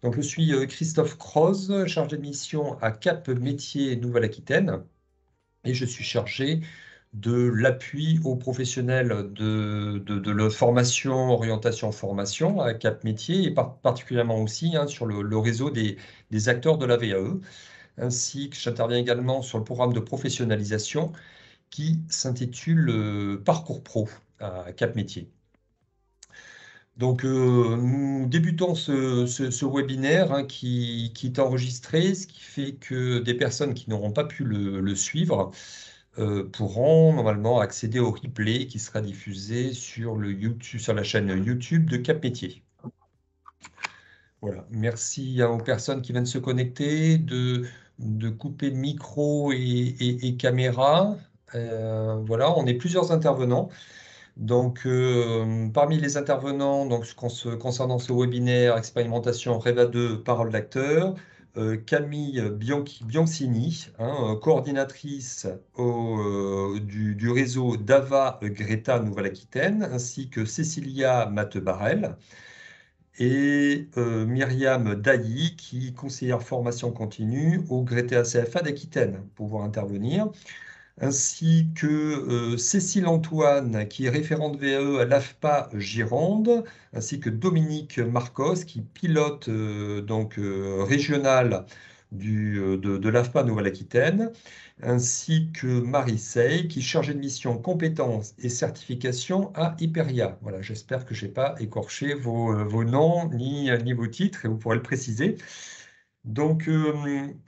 Donc, je suis Christophe Croze, chargé de mission à Cap Métiers Nouvelle-Aquitaine, et je suis chargé de l'appui aux professionnels de la formation, orientation, formation à Cap Métiers, et particulièrement aussi sur le réseau des acteurs de la VAE, ainsi que j'interviens également sur le programme de professionnalisation qui s'intitule Parcours Pro à Cap Métiers. Donc, nous débutons ce webinaire qui est enregistré, ce qui fait que des personnes qui n'auront pas pu le suivre pourront normalement accéder au replay qui sera diffusé sur sur la chaîne YouTube de Cap Métier. Voilà. Merci aux personnes qui viennent se connecter, de couper micro et caméra. Voilà, on est plusieurs intervenants. Donc, parmi les intervenants, concernant ce webinaire expérimentation REVA 2, parole d'acteur, Camille Biancini, coordinatrice du réseau DAVA Greta Nouvelle-Aquitaine, ainsi que Cécilia Mattebarel et Myriam Dailly, qui est conseillère formation continue au Greta CFA d'Aquitaine, pour pouvoir intervenir, ainsi que Cécile Antoine, qui est référente VAE à l'AFPA Gironde, ainsi que Dominique Marcos, qui pilote régional de l'AFPA Nouvelle-Aquitaine, ainsi que Marie Sey, qui est chargée de mission compétences et certification à Hyperia. Voilà, j'espère que je n'ai pas écorché vos noms ni vos titres, et vous pourrez le préciser. Donc,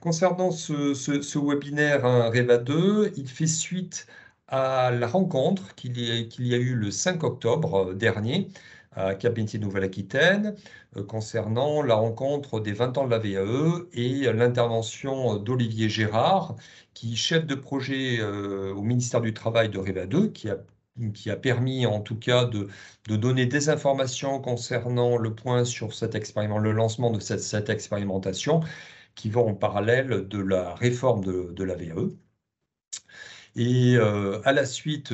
concernant ce webinaire REVA 2, il fait suite à la rencontre qu'il y a eu le 5 octobre dernier à Cap Métiers Nouvelle-Aquitaine, concernant la rencontre des 20 ans de la VAE et l'intervention d'Olivier Gérard, qui est chef de projet au ministère du Travail de REVA 2, qui a permis en tout cas de donner des informations concernant le point sur le lancement de cette expérimentation qui va en parallèle de la réforme de la VAE. Et à la suite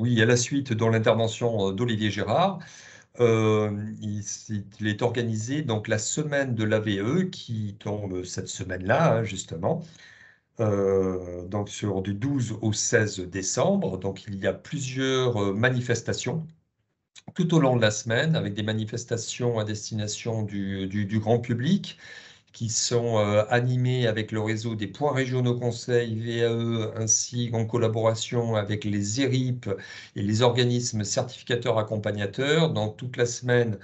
oui, à la suite dans l'intervention d'Olivier Gérard, il est organisé donc la semaine de l'AVE qui tombe cette semaine-là, justement, donc sur du 12 au 16 décembre. Donc il y a plusieurs manifestations tout au long de la semaine, avec des manifestations à destination du grand public qui sont animées avec le réseau des points régionaux conseils VAE, ainsi qu'en collaboration avec les ERIP et les organismes certificateurs accompagnateurs. Dans toute la semaine,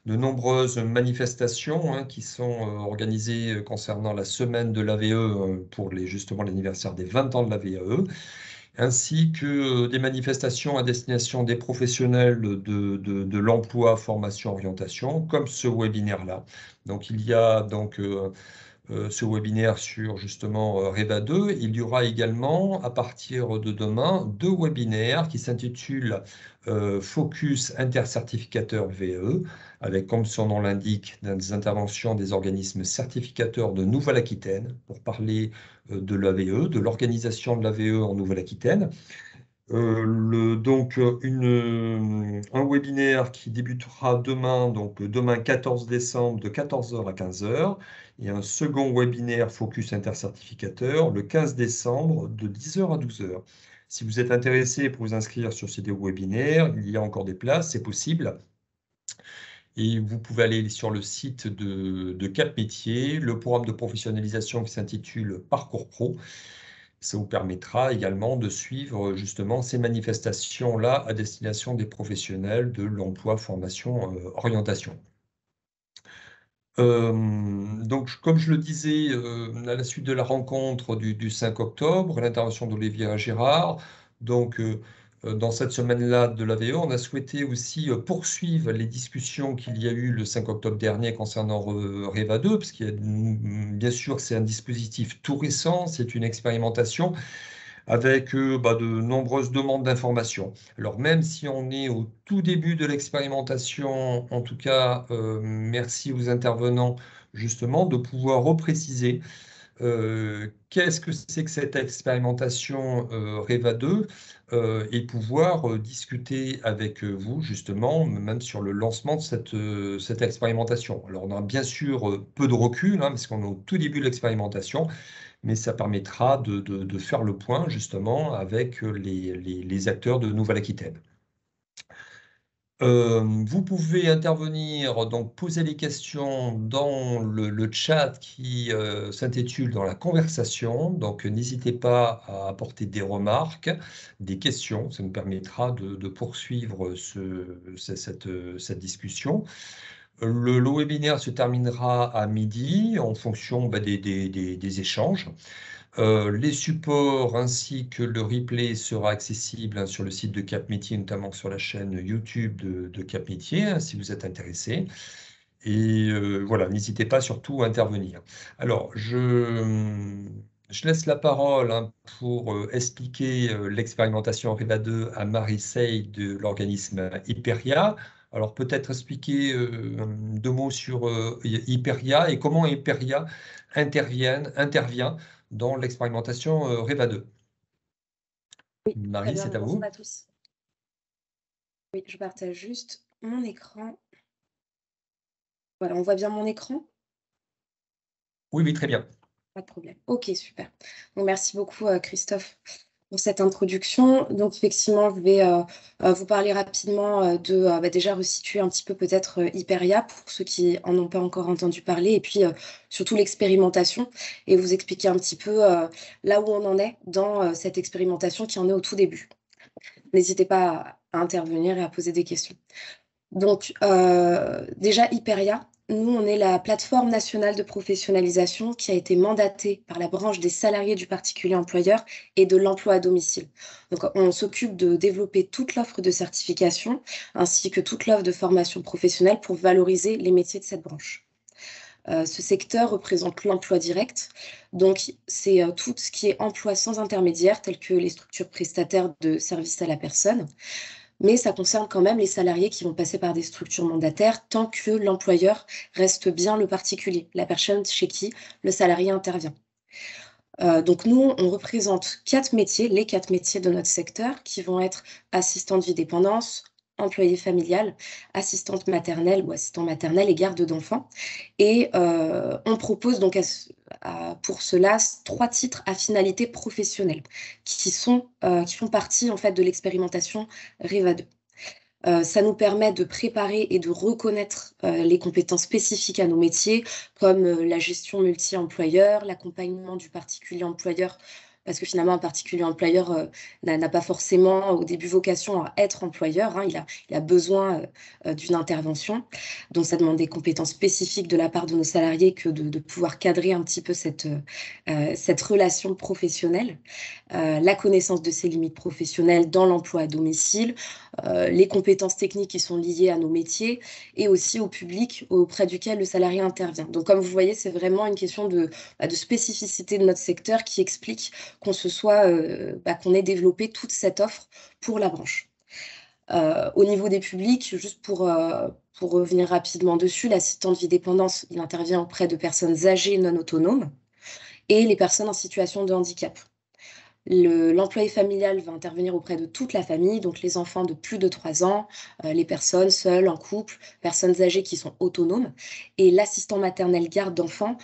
de nombreuses manifestations qui sont organisées concernant la semaine de l'AVE pour justement l'anniversaire des 20 ans de la VAE, ainsi que des manifestations à destination des professionnels de l'emploi, formation, orientation, comme ce webinaire-là. Donc, il y a ce webinaire sur justement REVA 2. Il y aura également, à partir de demain, deux webinaires qui s'intitulent Focus intercertificateur VE, avec, comme son nom l'indique, des interventions des organismes certificateurs de Nouvelle-Aquitaine pour parler de l'AVE, de l'organisation de l'AVE en Nouvelle-Aquitaine. Un webinaire qui débutera demain, donc demain 14 décembre de 14h à 15h, et un second webinaire Focus Intercertificateur le 15 décembre de 10h à 12h. Si vous êtes intéressé pour vous inscrire sur ces deux webinaires, il y a encore des places, c'est possible. Et vous pouvez aller sur le site de Cap Métiers, le programme de professionnalisation qui s'intitule Parcours Pro. Ça vous permettra également de suivre justement ces manifestations-là à destination des professionnels de l'emploi, formation, orientation. Donc, comme je le disais, à la suite de la rencontre du 5 octobre, l'intervention d'Olivier Gérard, dans cette semaine-là de l'AVE, on a souhaité aussi poursuivre les discussions qu'il y a eu le 5 octobre dernier concernant REVA 2, parce qu'il y a, bien sûr, c'est un dispositif tout récent, c'est une expérimentation avec de nombreuses demandes d'informations. Alors même si on est au tout début de l'expérimentation, en tout cas, merci aux intervenants justement de pouvoir repréciser qu'est-ce que c'est que cette expérimentation REVA 2 et pouvoir discuter avec vous justement, même sur le lancement de cette expérimentation. Alors on a bien sûr peu de recul, hein, parce qu'on est au tout début de l'expérimentation, mais ça permettra de faire le point justement avec les acteurs de Nouvelle-Aquitaine. Vous pouvez intervenir, donc poser les questions dans le chat qui s'intitule dans la conversation. Donc n'hésitez pas à apporter des remarques, des questions. Ça nous permettra de poursuivre cette discussion. Le webinaire se terminera à midi en fonction des échanges. Les supports ainsi que le replay sera accessible, hein, sur le site de Cap Métier, notamment sur la chaîne YouTube de Cap Métier, hein, si vous êtes intéressé. Et voilà, n'hésitez pas surtout à intervenir. Alors, je laisse la parole, hein, pour expliquer l'expérimentation REVA 2 à Marie Sey de l'organisme Hyperia. Alors, peut-être expliquer 2 mots sur Hyperia et comment Hyperia intervient dans l'expérimentation REVA 2. Oui, très Marie, bien. c'est à Bonjour vous. à tous. Oui, je partage juste mon écran. Voilà, on voit bien mon écran? Oui, oui, très bien. Pas de problème. OK, super. Donc merci beaucoup, Christophe, pour cette introduction. Donc effectivement, je vais, vous parler rapidement, déjà resituer un petit peu peut-être, Hyperia pour ceux qui en ont pas encore entendu parler et puis, surtout l'expérimentation et vous expliquer un petit peu, là où on en est dans, cette expérimentation qui en est au tout début. N'hésitez pas à intervenir et à poser des questions. Donc, déjà Hyperia, nous, on est la plateforme nationale de professionnalisation qui a été mandatée par la branche des salariés du particulier employeur et de l'emploi à domicile. Donc, on s'occupe de développer toute l'offre de certification ainsi que toute l'offre de formation professionnelle pour valoriser les métiers de cette branche. Ce secteur représente l'emploi direct, donc c'est tout ce qui est emploi sans intermédiaire, tel que les structures prestataires de services à la personne, mais ça concerne quand même les salariés qui vont passer par des structures mandataires tant que l'employeur reste bien le particulier, la personne chez qui le salarié intervient. Donc nous, on représente 4 métiers, les 4 métiers de notre secteur qui vont être assistante vie dépendance, employée familiale, assistante maternelle ou assistant maternel et garde d'enfants et on propose donc pour cela 3 titres à finalité professionnelle qui font partie en fait de l'expérimentation REVA 2. Ça nous permet de préparer et de reconnaître, les compétences spécifiques à nos métiers, comme, la gestion multi-employeur, l'accompagnement du particulier employeur. Parce que finalement, un particulier employeur, n'a pas forcément au début vocation à être employeur, hein. Il a besoin, d'une intervention. Donc ça demande des compétences spécifiques de la part de nos salariés que de pouvoir cadrer un petit peu cette relation professionnelle. La connaissance de ses limites professionnelles dans l'emploi à domicile, les compétences techniques qui sont liées à nos métiers et aussi au public auprès duquel le salarié intervient. Donc comme vous voyez, c'est vraiment une question de spécificité de notre secteur qui explique qu'on ait développé toute cette offre pour la branche. Au niveau des publics, juste pour revenir rapidement dessus, l'assistant de vie dépendance, il intervient auprès de personnes âgées non autonomes et les personnes en situation de handicap. L'employé familial va intervenir auprès de toute la famille, donc les enfants de plus de 3 ans, les personnes seules, en couple, personnes âgées qui sont autonomes. Et l'assistant maternel garde d'enfants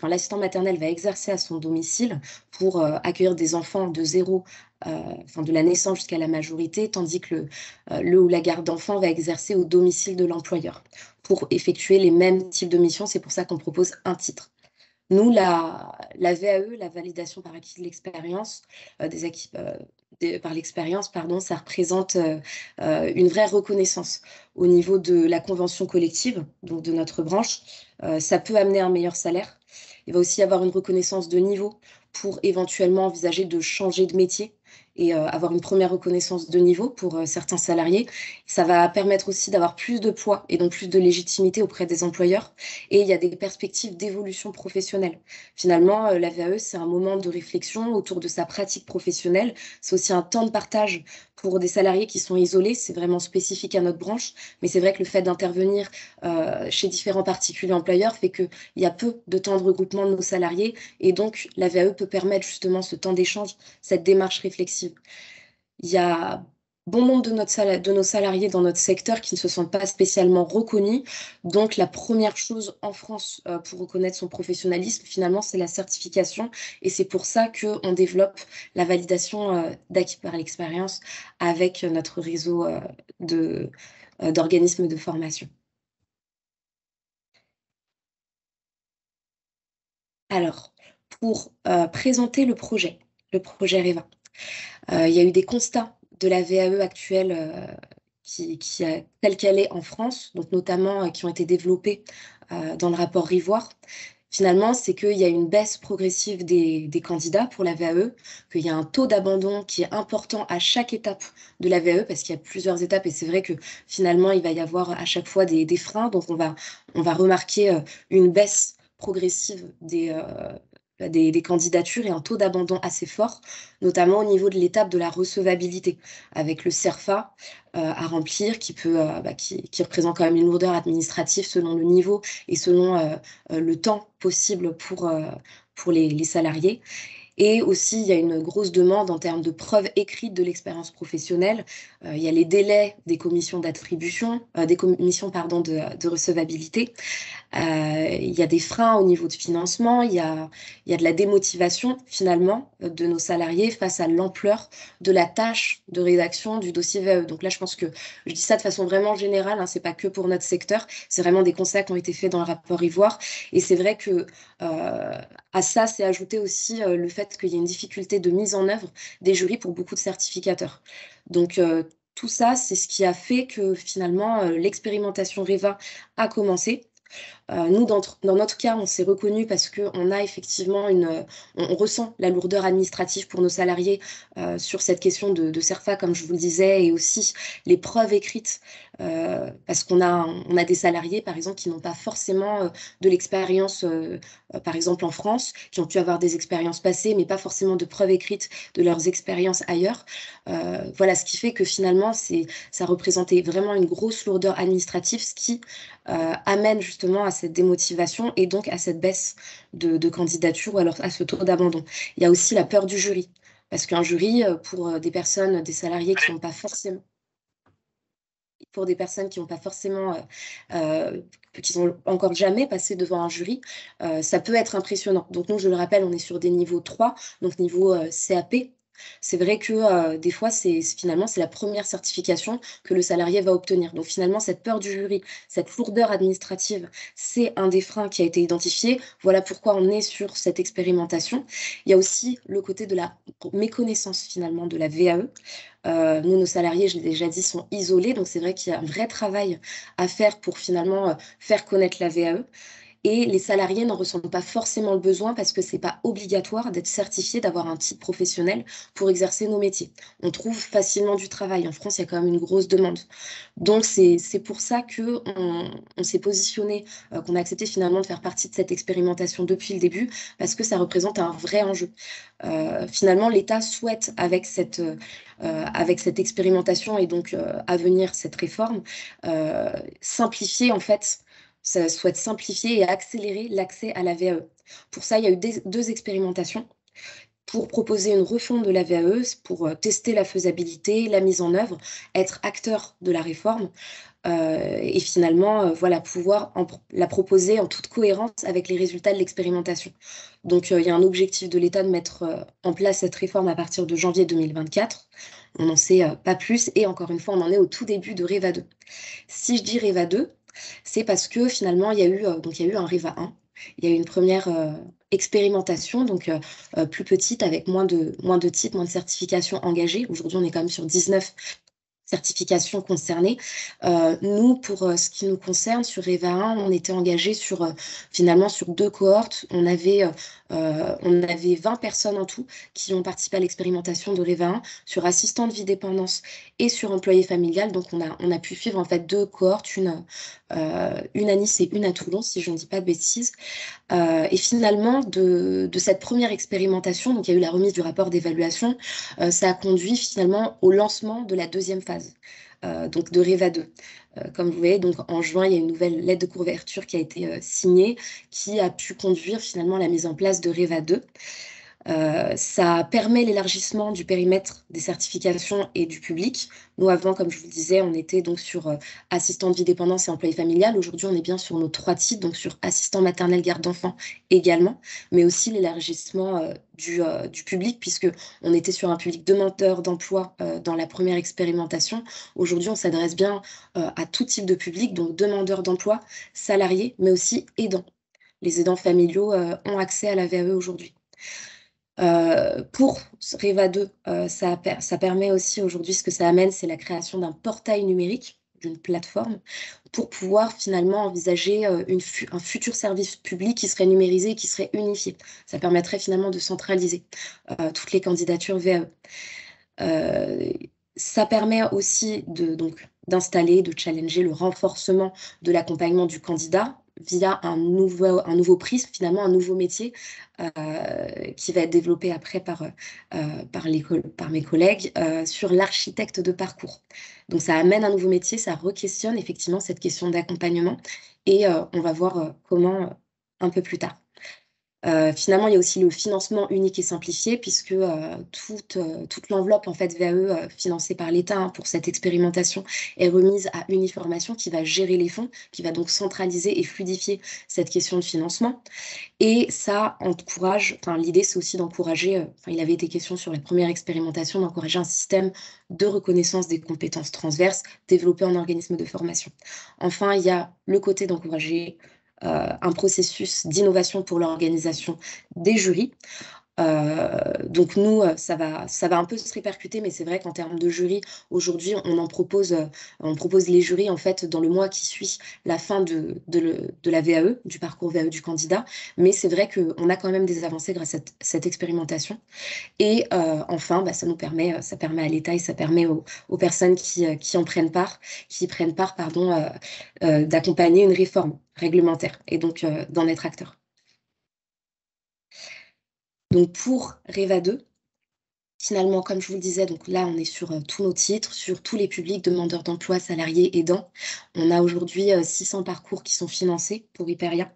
l'assistant maternel va exercer à son domicile pour accueillir des enfants de de la naissance jusqu'à la majorité, tandis que le ou la garde d'enfants va exercer au domicile de l'employeur pour effectuer les mêmes types de missions. C'est pour ça qu'on propose un titre. Nous, la VAE, la validation par acquis de l'expérience, par l'expérience, pardon, ça représente une vraie reconnaissance au niveau de la convention collective, donc de notre branche. Ça peut amener un meilleur salaire. Il va aussi y avoir une reconnaissance de niveau pour éventuellement envisager de changer de métier et avoir une première reconnaissance de niveau pour certains salariés. Ça va permettre aussi d'avoir plus de poids et donc plus de légitimité auprès des employeurs. Et il y a des perspectives d'évolution professionnelle. Finalement, la VAE, c'est un moment de réflexion autour de sa pratique professionnelle. C'est aussi un temps de partage pour des salariés qui sont isolés. C'est vraiment spécifique à notre branche. Mais c'est vrai que le fait d'intervenir chez différents particuliers employeurs fait qu'il y a peu de temps de regroupement de nos salariés. Et donc, la VAE peut permettre justement ce temps d'échange, cette démarche réflexive. Il y a bon nombre de nos salariés dans notre secteur qui ne se sentent pas spécialement reconnus. Donc, la première chose en France pour reconnaître son professionnalisme, finalement, c'est la certification. Et c'est pour ça qu'on développe la validation d'acquis par l'expérience avec notre réseau d'organismes de formation. Alors, pour présenter le projet REVA, il y a eu des constats de la VAE actuelle telle qu'elle est en France, donc notamment qui ont été développés dans le rapport Rivoire. Finalement, c'est qu'il y a une baisse progressive des candidats pour la VAE, qu'il y a un taux d'abandon qui est important à chaque étape de la VAE, parce qu'il y a plusieurs étapes, et c'est vrai que finalement, il va y avoir à chaque fois des freins, donc on va remarquer une baisse progressive des candidatures et un taux d'abandon assez fort, notamment au niveau de l'étape de la recevabilité, avec le CERFA à remplir, qui représente quand même une lourdeur administrative selon le niveau et selon le temps possible pour les salariés. Et aussi, il y a une grosse demande en termes de preuves écrites de l'expérience professionnelle. Il y a les délais des commissions d'attribution, des commissions pardon, de recevabilité. Il y a des freins au niveau de financement, il y a de la démotivation finalement de nos salariés face à l'ampleur de la tâche de rédaction du dossier VAE. Donc là, je pense que je dis ça de façon vraiment générale, hein, c'est pas que pour notre secteur, c'est vraiment des constats qui ont été faits dans le rapport Ivoire. Et c'est vrai que à ça, c'est ajouté aussi le fait qu'il y a une difficulté de mise en œuvre des jurys pour beaucoup de certificateurs. Donc tout ça, c'est ce qui a fait que finalement l'expérimentation REVA a commencé. Nous, dans notre cas, on s'est reconnu parce qu'on a effectivement on ressent la lourdeur administrative pour nos salariés sur cette question de CERFA, comme je vous le disais, et aussi les preuves écrites, parce qu'on a des salariés, par exemple, qui n'ont pas forcément de l'expérience, par exemple en France, qui ont pu avoir des expériences passées, mais pas forcément de preuves écrites de leurs expériences ailleurs. Voilà, ce qui fait que finalement, ça représentait vraiment une grosse lourdeur administrative, ce qui amène justement à cette démotivation et donc à cette baisse de candidature ou alors à ce taux d'abandon. Il y a aussi la peur du jury, parce qu'un jury, pour des personnes, des salariés qui n'ont pas forcément qui n'ont encore jamais passé devant un jury, ça peut être impressionnant. Donc nous, je le rappelle, on est sur des niveaux 3, donc niveau CAP. C'est vrai que des fois, finalement, c'est la première certification que le salarié va obtenir. Donc finalement, cette peur du jury, cette lourdeur administrative, c'est un des freins qui a été identifié. Voilà pourquoi on est sur cette expérimentation. Il y a aussi le côté de la méconnaissance finalement de la VAE. Nous, nos salariés, je l'ai déjà dit, sont isolés. Donc c'est vrai qu'il y a un vrai travail à faire pour finalement faire connaître la VAE. Et les salariés n'en ressentent pas forcément le besoin parce que c'est pas obligatoire d'être certifié, d'avoir un titre professionnel pour exercer nos métiers. On trouve facilement du travail. En France, il y a quand même une grosse demande. Donc, c'est pour ça qu'on s'est positionné, qu'on a accepté finalement de faire partie de cette expérimentation depuis le début, parce que ça représente un vrai enjeu. Finalement, l'État souhaite, avec cette expérimentation et donc à venir cette réforme, simplifier en fait ça souhaite simplifier et accélérer l'accès à la VAE. Pour ça, il y a eu deux expérimentations pour proposer une refonte de la VAE, pour tester la faisabilité, la mise en œuvre, être acteur de la réforme et finalement voilà, pouvoir la proposer en toute cohérence avec les résultats de l'expérimentation. Donc il y a un objectif de l'État de mettre en place cette réforme à partir de janvier 2024. On n'en sait pas plus et encore une fois, on en est au tout début de REVA 2. Si je dis REVA 2, c'est parce que finalement, il y a eu un REVA 1. Il y a eu une première expérimentation, donc plus petite, avec moins de titres, moins de certifications engagées. Aujourd'hui, on est quand même sur 19 certifications concernées. Nous, pour ce qui nous concerne, sur REVA 1, on était engagé finalement sur 2 cohortes. On avait On avait 20 personnes en tout qui ont participé à l'expérimentation de Reva 1 sur assistant de vie dépendance et sur employé familial. Donc, on a pu suivre en fait 2 cohortes, une à Nice et une à Toulon, si je ne dis pas de bêtises. Et finalement, de cette première expérimentation, donc il y a eu la remise du rapport d'évaluation, ça a conduit finalement au lancement de la deuxième phase, donc de Reva 2. Comme vous voyez, donc en juin, il y a une nouvelle lettre de couverture qui a été signée, qui a pu conduire finalement à la mise en place de Reva 2. Ça permet l'élargissement du périmètre des certifications et du public. Nous, avant, comme je vous le disais, on était donc sur assistant de vie dépendance et employé familial. Aujourd'hui, on est bien sur nos 3 titres, donc sur assistant maternel garde d'enfants également, mais aussi l'élargissement du public, puisque on était sur un public demandeur d'emploi dans la première expérimentation. Aujourd'hui, on s'adresse bien à tout type de public, donc demandeurs d'emploi, salariés, mais aussi aidants. Les aidants familiaux ont accès à la VAE aujourd'hui. Pour Reva 2, ça permet aussi aujourd'hui, ce que ça amène, c'est la création d'un portail numérique, d'une plateforme, pour pouvoir finalement envisager un futur service public qui serait numérisé et qui serait unifié. Ça permettrait finalement de centraliser toutes les candidatures VAE. Ça permet aussi d'installer, de challenger le renforcement de l'accompagnement du candidat via un nouveau prisme, finalement un nouveau métier qui va être développé après par mes collègues sur l'architecte de parcours. Donc ça amène un nouveau métier, ça re-questionne effectivement cette question d'accompagnement et on va voir comment un peu plus tard. Finalement, il y a aussi le financement unique et simplifié, puisque toute l'enveloppe en fait, VAE financée par l'État pour cette expérimentation est remise à Uniformation qui va gérer les fonds, qui va donc centraliser et fluidifier cette question de financement. Et ça encourage, l'idée c'est aussi d'encourager, il avait été question sur la première expérimentation, d'encourager un système de reconnaissance des compétences transverses développé en organisme de formation. Enfin, il y a le côté d'encourager un processus d'innovation pour l'organisation des jurys. Donc nous, ça va un peu se répercuter, mais c'est vrai qu'en termes de jury, aujourd'hui, on propose les jurys en fait dans le mois qui suit la fin de la VAE, du parcours VAE du candidat. Mais c'est vrai qu'on a quand même des avancées grâce à cette expérimentation. Et enfin, ça permet à l'État et ça permet aux personnes qui prennent part, d'accompagner une réforme réglementaire et donc d'en être acteur. Donc pour Reva 2, finalement, comme je vous le disais, donc là, on est sur tous nos titres, sur tous les publics, demandeurs d'emploi, salariés, aidants. On a aujourd'hui 600 parcours qui sont financés pour Hyperia.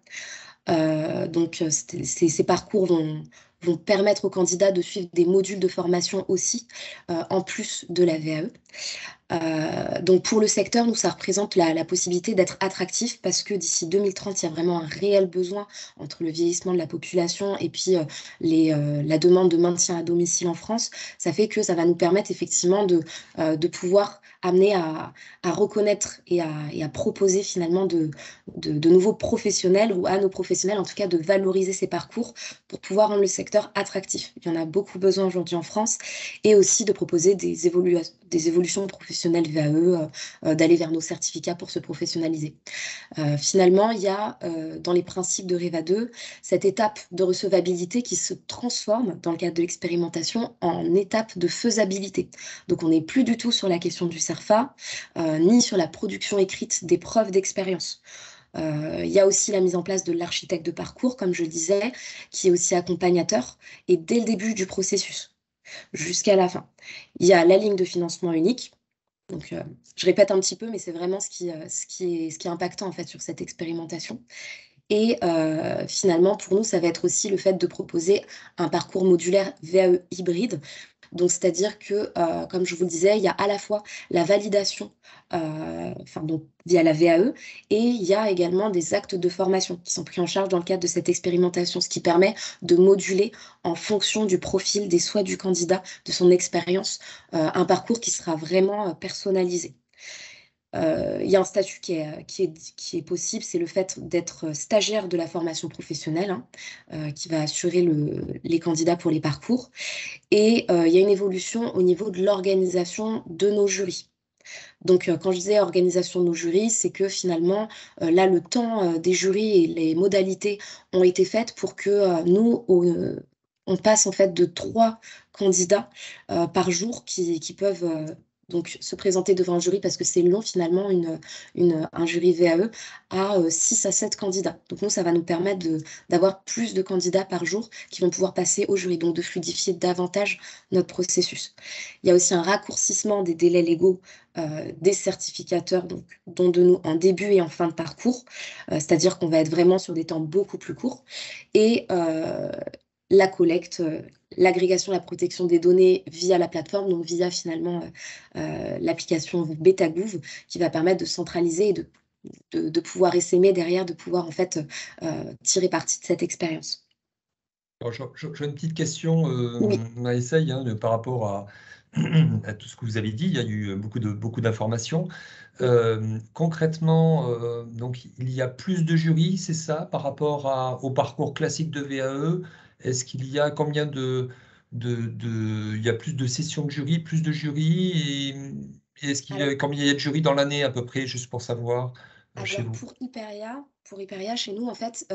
Donc ces parcours vont permettre aux candidats de suivre des modules de formation aussi, en plus de la VAE. Donc pour le secteur, nous, ça représente la possibilité d'être attractif parce que d'ici 2030, il y a vraiment un réel besoin entre le vieillissement de la population et puis la demande de maintien à domicile en France. Ça fait que ça va nous permettre effectivement de pouvoir amener à reconnaître et à proposer finalement de nouveaux professionnels ou à nos professionnels, en tout cas de valoriser ces parcours pour pouvoir rendre le secteur attractif. Il y en a beaucoup besoin aujourd'hui en France et aussi de proposer des évolutions professionnelles VAE, d'aller vers nos certificats pour se professionnaliser. Finalement, il y a dans les principes de Reva 2 cette étape de recevabilité qui se transforme dans le cadre de l'expérimentation en étape de faisabilité. Donc on n'est plus du tout sur la question du CERFA, ni sur la production écrite des preuves d'expérience. Il y a aussi la mise en place de l'architecte de parcours, comme je le disais, qui est aussi accompagnateur, et dès le début du processus, jusqu'à la fin. Il y a la ligne de financement unique. Donc, je répète un petit peu, mais c'est vraiment ce qui est impactant en fait sur cette expérimentation. Et finalement, pour nous, ça va être aussi le fait de proposer un parcours modulaire VAE hybride. Donc, c'est-à-dire que, comme je vous le disais, il y a à la fois la validation donc, via la VAE et il y a également des actes de formation qui sont pris en charge dans le cadre de cette expérimentation, ce qui permet de moduler en fonction du profil des souhaits du candidat, de son expérience, un parcours qui sera vraiment personnalisé. Il y a un statut qui est possible, c'est le fait d'être stagiaire de la formation professionnelle, qui va assurer les candidats pour les parcours. Et il y a une évolution au niveau de l'organisation de nos jurys. Donc, quand je disais organisation de nos jurys, c'est que finalement, là, le temps des jurys et les modalités ont été faites pour que nous, on passe en fait de 3 candidats par jour qui peuvent donc se présenter devant un jury parce que c'est long finalement un jury VAE à 6 à 7 candidats. Donc nous, ça va nous permettre d'avoir plus de candidats par jour qui vont pouvoir passer au jury, donc de fluidifier davantage notre processus. Il y a aussi un raccourcissement des délais légaux des certificateurs, donc, dont de nous en début et en fin de parcours, c'est-à-dire qu'on va être vraiment sur des temps beaucoup plus courts. Et la collecte, l'agrégation, la protection des données via la plateforme, donc via finalement l'application BetaGouv, qui va permettre de centraliser et de pouvoir essaimer derrière, de pouvoir en fait tirer parti de cette expérience. Alors, j'ai une petite question, Oui, Maïssa, par rapport à tout ce que vous avez dit. Il y a eu beaucoup d'informations. Concrètement, donc, il y a plus de jurys, c'est ça, par rapport au parcours classique de VAE? Est-ce qu'il y a combien il y a plus de sessions de jury, plus de jurys? Et est-ce qu'il y alors a combien il y a de jurys dans l'année à peu près, juste pour savoir, chez Alors vous? pour Hyperia, chez nous, en fait,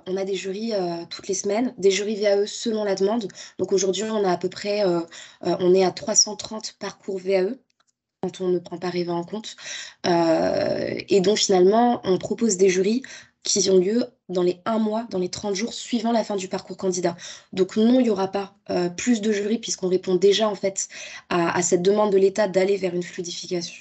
on a des jurys toutes les semaines, des jurys VAE selon la demande. Donc aujourd'hui, on a à peu près, on est à 330 parcours VAE quand on ne prend pas Reva en compte. Et donc finalement, on propose des jurys qui ont lieu dans les 1 mois, dans les 30 jours suivant la fin du parcours candidat. Donc non, il n'y aura pas plus de jurys puisqu'on répond déjà en fait à cette demande de l'État d'aller vers une fluidification.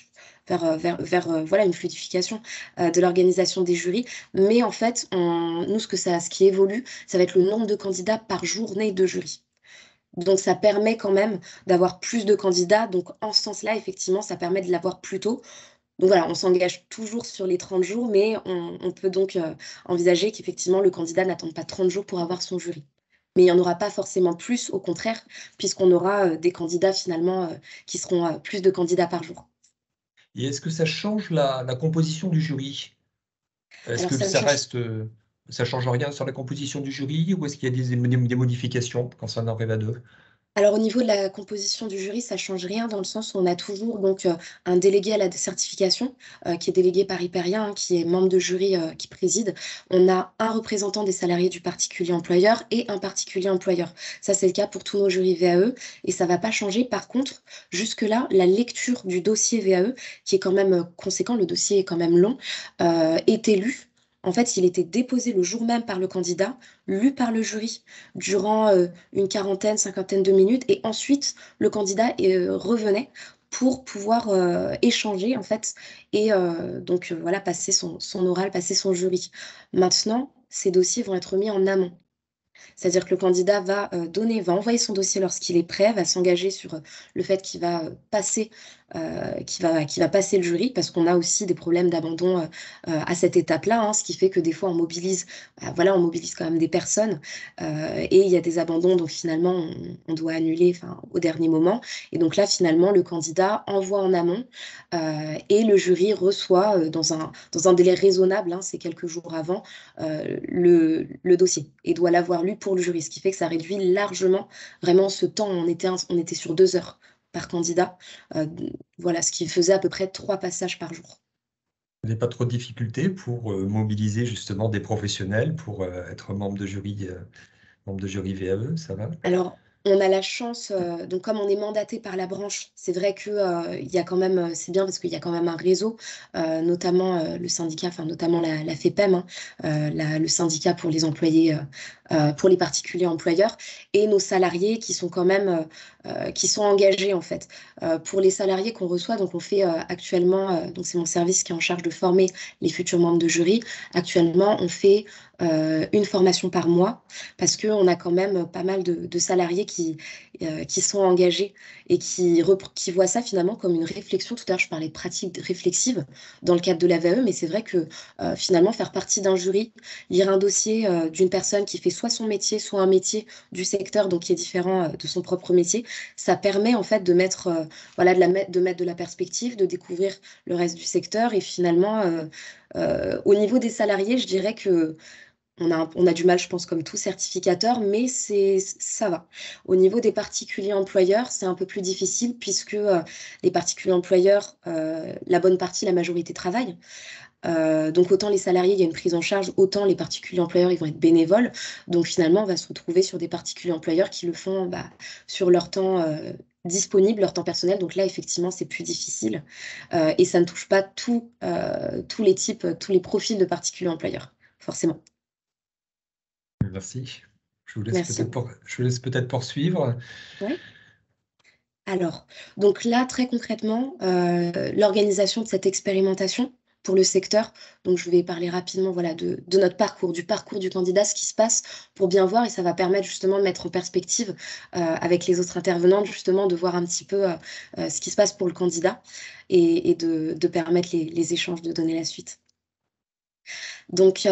Voilà, une fluidification de l'organisation des jurys. Mais en fait, nous, ce qui évolue, ça va être le nombre de candidats par journée de jury. Donc, ça permet quand même d'avoir plus de candidats. Donc, en ce sens-là, effectivement, ça permet de l'avoir plus tôt. Donc, voilà, on s'engage toujours sur les 30 jours, mais on peut donc envisager qu'effectivement, le candidat n'attende pas 30 jours pour avoir son jury. Mais il n'y en aura pas forcément plus, au contraire, puisqu'on aura des candidats finalement qui seront plus de candidats par jour. Et est-ce que ça change la composition du jury? Est-ce Alors, que ça ne ça change reste, ça change rien sur la composition du jury ou est-ce qu'il y a des modifications concernant Reva 2? Alors au niveau de la composition du jury, ça change rien dans le sens où on a toujours donc un délégué à la certification qui est délégué par Hyperia, hein, qui est membre de jury qui préside. On a un représentant des salariés du particulier employeur et un particulier employeur. Ça, c'est le cas pour tous nos jurys VAE et ça va pas changer. Par contre, jusque-là, la lecture du dossier VAE, qui est quand même conséquent, le dossier est quand même long, est élue. En fait, il était déposé le jour même par le candidat, lu par le jury durant une quarantaine, cinquantaine de minutes, et ensuite le candidat revenait pour pouvoir échanger en fait et donc voilà passer son oral, passer son jury. Maintenant, ces dossiers vont être mis en amont. C'est-à-dire que le candidat va envoyer son dossier lorsqu'il est prêt, va s'engager sur le fait qu'il va qu'il va passer le jury, parce qu'on a aussi des problèmes d'abandon à cette étape-là, hein, ce qui fait que des fois voilà, on mobilise quand même des personnes et il y a des abandons, donc finalement on doit annuler, enfin, au dernier moment. Et donc là, finalement, le candidat envoie en amont et le jury reçoit dans un délai raisonnable, hein, c'est quelques jours avant, le dossier et doit l'avoir lu pour le jury, ce qui fait que ça réduit largement vraiment ce temps. On était sur 2 heures par candidat, euh, voilà, ce qui faisait à peu près 3 passages par jour. Vous n'avez pas trop de difficultés pour mobiliser justement des professionnels pour être membre de jury VAE, ça va? Alors, on a la chance, donc comme on est mandaté par la branche, c'est vrai que il y a quand même, c'est bien parce qu'il y a quand même un réseau, notamment le syndicat, enfin notamment la FEPEM, hein, le syndicat pour les employés, pour les particuliers employeurs, et nos salariés qui sont quand même, qui sont engagés en fait. Pour les salariés qu'on reçoit, donc on fait actuellement, donc c'est mon service qui est en charge de former les futurs membres de jury. Actuellement, on fait une formation par mois parce qu'on a quand même pas mal de salariés qui sont engagés et qui voient ça finalement comme une réflexion. Tout à l'heure, je parlais de pratiques réflexives dans le cadre de la VAE, mais c'est vrai que finalement, faire partie d'un jury, lire un dossier d'une personne qui fait soit son métier, soit un métier du secteur, donc qui est différent de son propre métier, ça permet en fait de mettre, voilà, de mettre de la perspective, de découvrir le reste du secteur et finalement, au niveau des salariés, je dirais que on a du mal, je pense, comme tout certificateur, mais ça va. Au niveau des particuliers employeurs, c'est un peu plus difficile puisque les particuliers employeurs, la bonne partie, la majorité travaillent. Donc autant les salariés, il y a une prise en charge, autant les particuliers employeurs, ils vont être bénévoles. Donc finalement, on va se retrouver sur des particuliers employeurs qui le font sur leur temps disponible, leur temps personnel. Donc là, effectivement, c'est plus difficile. Et ça ne touche pas tous les types, tous les profils de particuliers employeurs, forcément. Merci. Je vous laisse Merci. peut-être poursuivre. Oui. Alors, donc là, très concrètement, l'organisation de cette expérimentation pour le secteur. Donc, je vais parler rapidement voilà, de notre parcours, du parcours du candidat, ce qui se passe pour bien voir, et ça va permettre justement de mettre en perspective avec les autres intervenants, justement, de voir un petit peu ce qui se passe pour le candidat et de permettre les échanges, de donner la suite. Donc,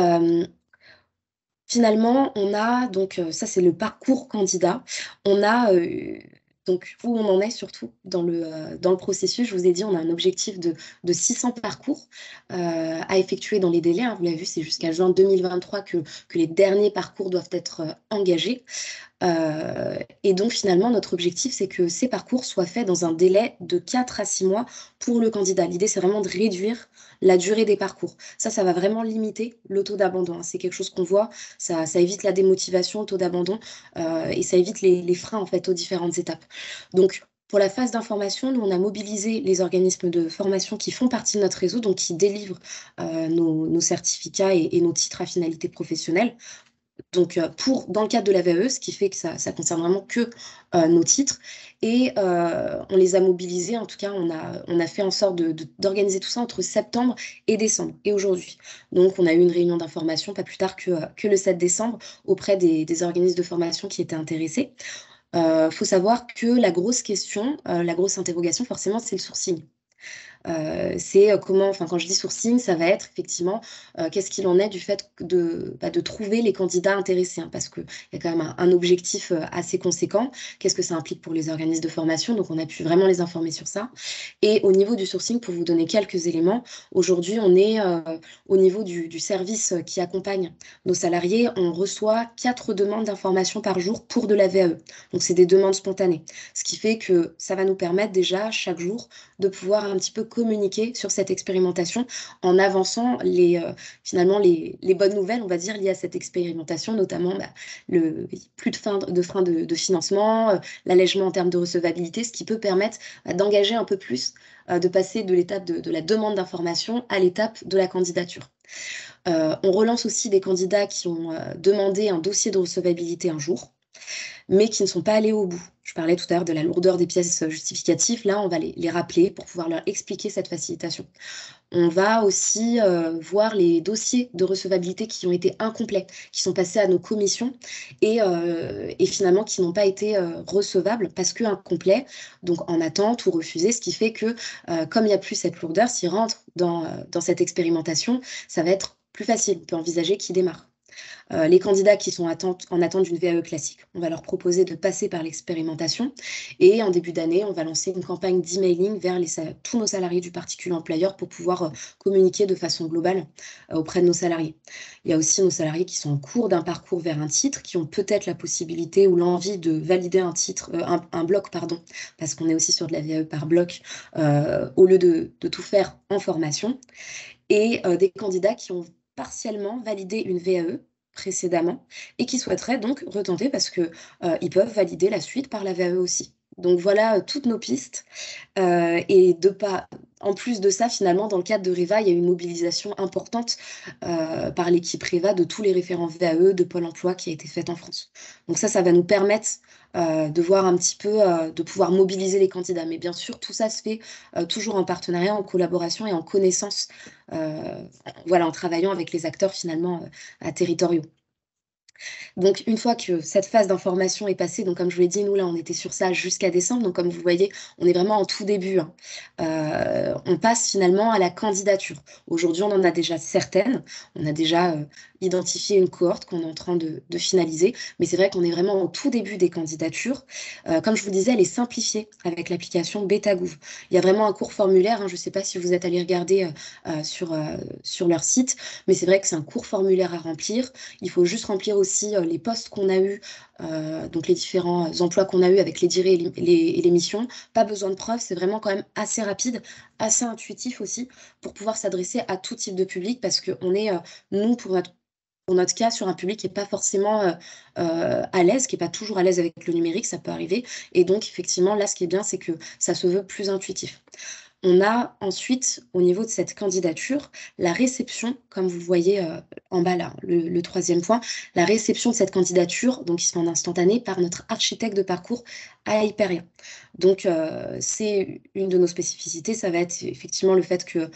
finalement, on a, donc ça c'est le parcours candidat, on a donc où on en est surtout dans le processus. Je vous ai dit, on a un objectif de 600 parcours à effectuer dans les délais, hein. Vous l'avez vu, c'est jusqu'à juin 2023 que les derniers parcours doivent être engagés. Et donc finalement, notre objectif, c'est que ces parcours soient faits dans un délai de 4 à 6 mois pour le candidat. L'idée, c'est vraiment de réduire la durée des parcours. Ça va vraiment limiter le taux d'abandon, hein. C'est quelque chose qu'on voit, ça évite la démotivation, le taux d'abandon, et ça évite les freins en fait aux différentes étapes. Donc, pour la phase d'information, nous, on a mobilisé les organismes de formation qui font partie de notre réseau, donc qui délivrent nos certificats et nos titres à finalité professionnelle. Donc, dans le cadre de la VAE, ce qui fait que ça concerne vraiment que nos titres. Et on les a mobilisés, en tout cas, on a fait en sorte d'organiser tout ça entre septembre et décembre, et aujourd'hui. Donc, on a eu une réunion d'information pas plus tard que le 7 décembre auprès des organismes de formation qui étaient intéressés. Faut savoir que la grosse question, la grosse interrogation, forcément, c'est le sourcing. C'est comment, enfin quand je dis sourcing, ça va être effectivement qu'est-ce qu'il en est du fait de trouver les candidats intéressés, hein, parce qu'il y a quand même un objectif assez conséquent. Qu'est-ce que ça implique pour les organismes de formation? Donc on a pu vraiment les informer sur ça. Et au niveau du sourcing, pour vous donner quelques éléments, aujourd'hui on est au niveau du service qui accompagne nos salariés, on reçoit 4 demandes d'information par jour pour de la VAE. Donc c'est des demandes spontanées. Ce qui fait que ça va nous permettre déjà chaque jour de pouvoir un petit peu communiquer sur cette expérimentation en avançant finalement les bonnes nouvelles, on va dire, liées à cette expérimentation, notamment plus de freins de financement, l'allègement en termes de recevabilité, ce qui peut permettre d'engager un peu plus, de passer de l'étape de la demande d'information à l'étape de la candidature. On relance aussi des candidats qui ont demandé un dossier de recevabilité un jour, mais qui ne sont pas allés au bout. Je parlais tout à l'heure de la lourdeur des pièces justificatives. Là, on va les rappeler pour pouvoir leur expliquer cette facilitation. On va aussi voir les dossiers de recevabilité qui ont été incomplets, qui sont passés à nos commissions et finalement qui n'ont pas été recevables parce que incomplets, donc en attente ou refusés, ce qui fait que comme il n'y a plus cette lourdeur, s'ils rentrent dans cette expérimentation, ça va être plus facile. On peut envisager qu'ils démarrent. Les candidats qui sont en attente d'une VAE classique, on va leur proposer de passer par l'expérimentation. Et en début d'année, on va lancer une campagne d'emailing vers tous nos salariés du particulier employeur pour pouvoir communiquer de façon globale auprès de nos salariés. Il y a aussi nos salariés qui sont en cours d'un parcours vers un titre, qui ont peut-être la possibilité ou l'envie de valider un titre, un bloc, pardon, parce qu'on est aussi sur de la VAE par bloc, au lieu de tout faire en formation. Et des candidats qui ont partiellement validé une VAE précédemment et qui souhaiteraient donc retenter parce que ils peuvent valider la suite par la VAE aussi. Donc voilà toutes nos pistes. Et en plus de ça, finalement, dans le cadre de REVA, il y a une mobilisation importante par l'équipe REVA de tous les référents VAE de Pôle emploi qui a été faite en France. Donc ça va nous permettre de voir un petit peu, de pouvoir mobiliser les candidats. Mais bien sûr, tout ça se fait toujours en partenariat, en collaboration et en connaissance, voilà, en travaillant avec les acteurs finalement territoriaux. Donc, une fois que cette phase d'information est passée, donc comme je vous l'ai dit, nous, là, on était sur ça jusqu'à décembre. Donc, comme vous voyez, on est vraiment en tout début, hein. On passe finalement à la candidature. Aujourd'hui, on en a déjà certaines. On a déjà identifié une cohorte qu'on est en train de finaliser. Mais c'est vrai qu'on est vraiment au tout début des candidatures. Comme je vous disais, elle est simplifiée avec l'application BetaGouv. Il y a vraiment un court formulaire, hein. Je ne sais pas si vous êtes allé regarder sur leur site, mais c'est vrai que c'est un court formulaire à remplir. Il faut juste remplir aussi les postes qu'on a eus, donc les différents emplois qu'on a eus avec les durées et les missions. Pas besoin de preuves, c'est vraiment quand même assez rapide, assez intuitif aussi, pour pouvoir s'adresser à tout type de public, parce qu'on est, nous, pour notre cas, sur un public qui n'est pas forcément à l'aise, qui n'est pas toujours à l'aise avec le numérique, ça peut arriver. Et donc, effectivement, là, ce qui est bien, c'est que ça se veut plus intuitif. On a ensuite, au niveau de cette candidature, la réception, comme vous le voyez en bas là, le troisième point, la réception de cette candidature, donc qui se fait en instantané, par notre architecte de parcours à Hyperia. Donc, c'est une de nos spécificités, ça va être effectivement le fait que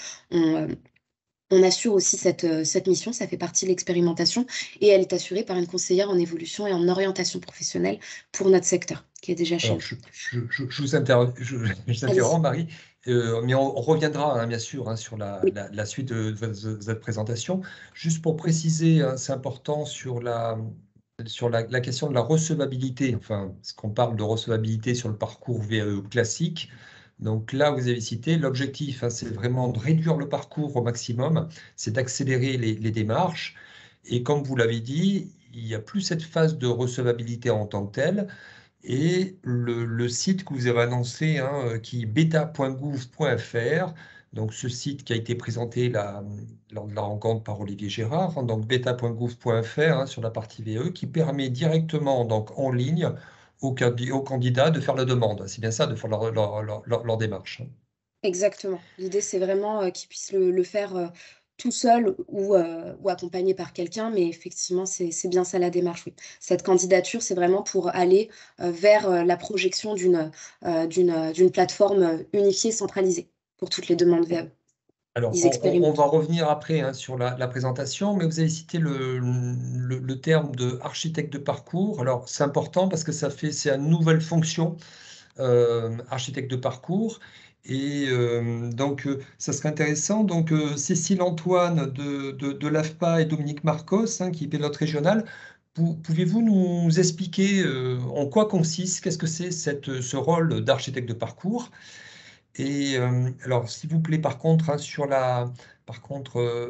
on assure aussi cette mission, ça fait partie de l'expérimentation, et elle est assurée par une conseillère en évolution et en orientation professionnelle pour notre secteur, qui est déjà chez Alors, nous. je vous Allez-y. interromps, Marie, mais on reviendra, hein, bien sûr, hein, sur Oui, la suite de votre présentation. Juste pour préciser, hein, c'est important sur la question de la recevabilité, enfin, ce qu'on parle de recevabilité sur le parcours VAE classique. Donc là, vous avez cité, l'objectif, hein, c'est vraiment de réduire le parcours au maximum, c'est d'accélérer les démarches. Et comme vous l'avez dit, il n'y a plus cette phase de recevabilité en tant que telle. Et le site que vous avez annoncé, hein, qui est beta.gouv.fr, donc ce site qui a été présenté lors de la rencontre par Olivier Gérard, hein, donc beta.gouv.fr, hein, sur la partie VE, qui permet directement, donc en ligne, aux candidats de faire la demande. C'est bien ça, de faire leur démarche, hein. exactement. L'idée, c'est vraiment qu'ils puissent le faire tout seul ou accompagné par quelqu'un, mais effectivement, c'est bien ça la démarche, oui. Cette candidature, c'est vraiment pour aller vers la projection d'une plateforme unifiée, centralisée pour toutes les demandes VAE. Alors, Ils on va expérimentent. revenir après, hein, sur la présentation, mais vous avez cité le terme de architecte de parcours. Alors, c'est important parce que c'est une nouvelle fonction, architecte de parcours. Et donc, ça serait intéressant. Donc, Cécile Antoine de l'AFPA et Dominique Marcos, hein, qui est pilote régional, pouvez-vous nous expliquer en quoi consiste, qu'est-ce que c'est ce rôle d'architecte de parcours? Et alors, s'il vous plaît, par contre, hein,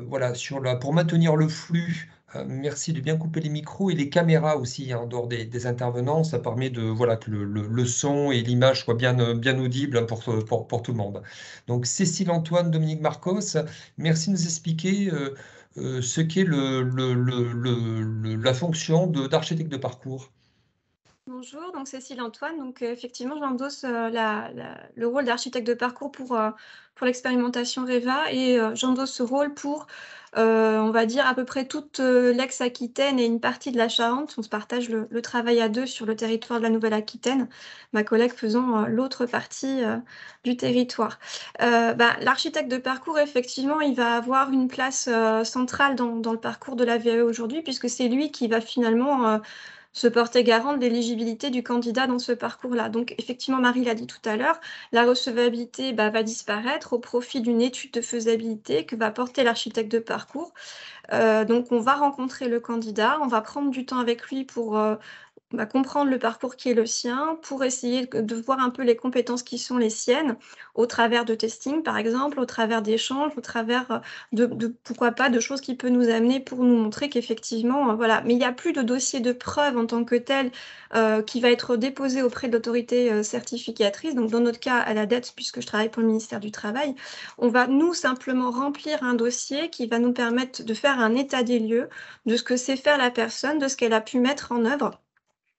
voilà, pour maintenir le flux, merci de bien couper les micros et les caméras aussi, hein, en dehors des intervenants. Ça permet voilà, que le son et l'image soient bien audibles, hein, pour tout le monde. Donc, Cécile Antoine, Dominique Marcos, merci de nous expliquer ce qu'est la fonction d'architecte de parcours. Bonjour, donc Cécile Antoine. Donc, effectivement, j'endosse le rôle d'architecte de parcours pour l'expérimentation REVA et j'endosse ce rôle pour, on va dire, à peu près toute l'ex-Aquitaine et une partie de la Charente. On se partage le travail à deux sur le territoire de la Nouvelle-Aquitaine, ma collègue faisant l'autre partie du territoire. L'architecte de parcours, effectivement, il va avoir une place centrale dans le parcours de la VAE aujourd'hui, puisque c'est lui qui va finalement se porter garant de l'éligibilité du candidat dans ce parcours-là. Donc, effectivement, Marie l'a dit tout à l'heure, la recevabilité va disparaître au profit d'une étude de faisabilité que va porter l'architecte de parcours. Donc, on va rencontrer le candidat, on va prendre du temps avec lui pour comprendre le parcours qui est le sien, pour essayer de voir un peu les compétences qui sont les siennes, au travers de testing, par exemple, au travers d'échanges, au travers pourquoi pas, de choses qui peut nous amener pour nous montrer qu'effectivement, voilà. Mais il n'y a plus de dossier de preuve en tant que tel qui va être déposé auprès de l'autorité certificatrice. Donc, dans notre cas, à la dette, puisque je travaille pour le ministère du Travail, on va, nous, simplement remplir un dossier qui va nous permettre de faire un état des lieux de ce que sait faire la personne, de ce qu'elle a pu mettre en œuvre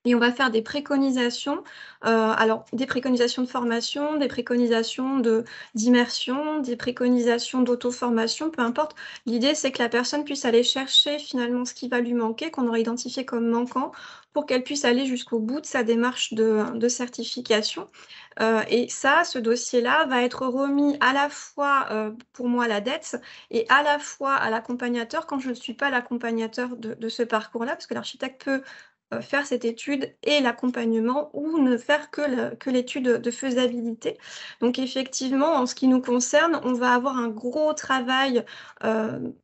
Et on va faire des préconisations, alors des préconisations de formation, des préconisations d'immersion, des préconisations d'auto-formation, peu importe. L'idée, c'est que la personne puisse aller chercher finalement ce qui va lui manquer, qu'on aurait identifié comme manquant, pour qu'elle puisse aller jusqu'au bout de sa démarche de certification. Et ça, ce dossier-là va être remis à la fois, pour moi, à la DETS et à la fois à l'accompagnateur quand je ne suis pas l'accompagnateur de ce parcours-là, parce que l'architecte peut faire cette étude et l'accompagnement ou ne faire que l'étude de faisabilité. Donc effectivement, en ce qui nous concerne, on va avoir un gros travail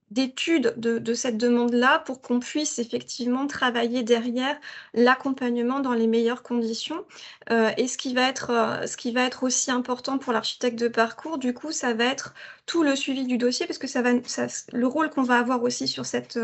d'étude de cette demande-là pour qu'on puisse effectivement travailler derrière l'accompagnement dans les meilleures conditions. Et ce qui va être aussi important pour l'architecte de parcours, du coup, ça va être tout le suivi du dossier, parce que le rôle qu'on va avoir aussi sur cette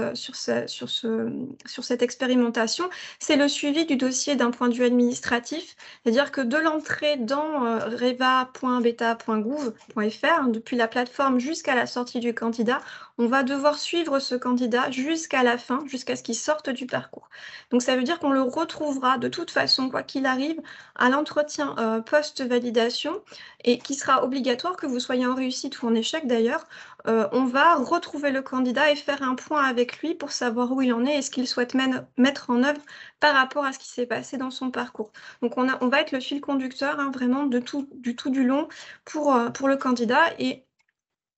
expérimentation, c'est le suivi du dossier d'un point de vue administratif, c'est-à-dire que de l'entrée dans reva.beta.gouv.fr, depuis la plateforme jusqu'à la sortie du candidat, on va devoir suivre ce candidat jusqu'à la fin, jusqu'à ce qu'il sorte du parcours. Donc ça veut dire qu'on le retrouvera de toute façon, quoi qu'il arrive, à l'entretien post-validation, et qui sera obligatoire, que vous soyez en réussite ou en échec d'ailleurs. On va retrouver le candidat et faire un point avec lui pour savoir où il en est et ce qu'il souhaite mettre en œuvre par rapport à ce qui s'est passé dans son parcours. Donc on va être le fil conducteur, hein, vraiment du tout du long pour le candidat. Et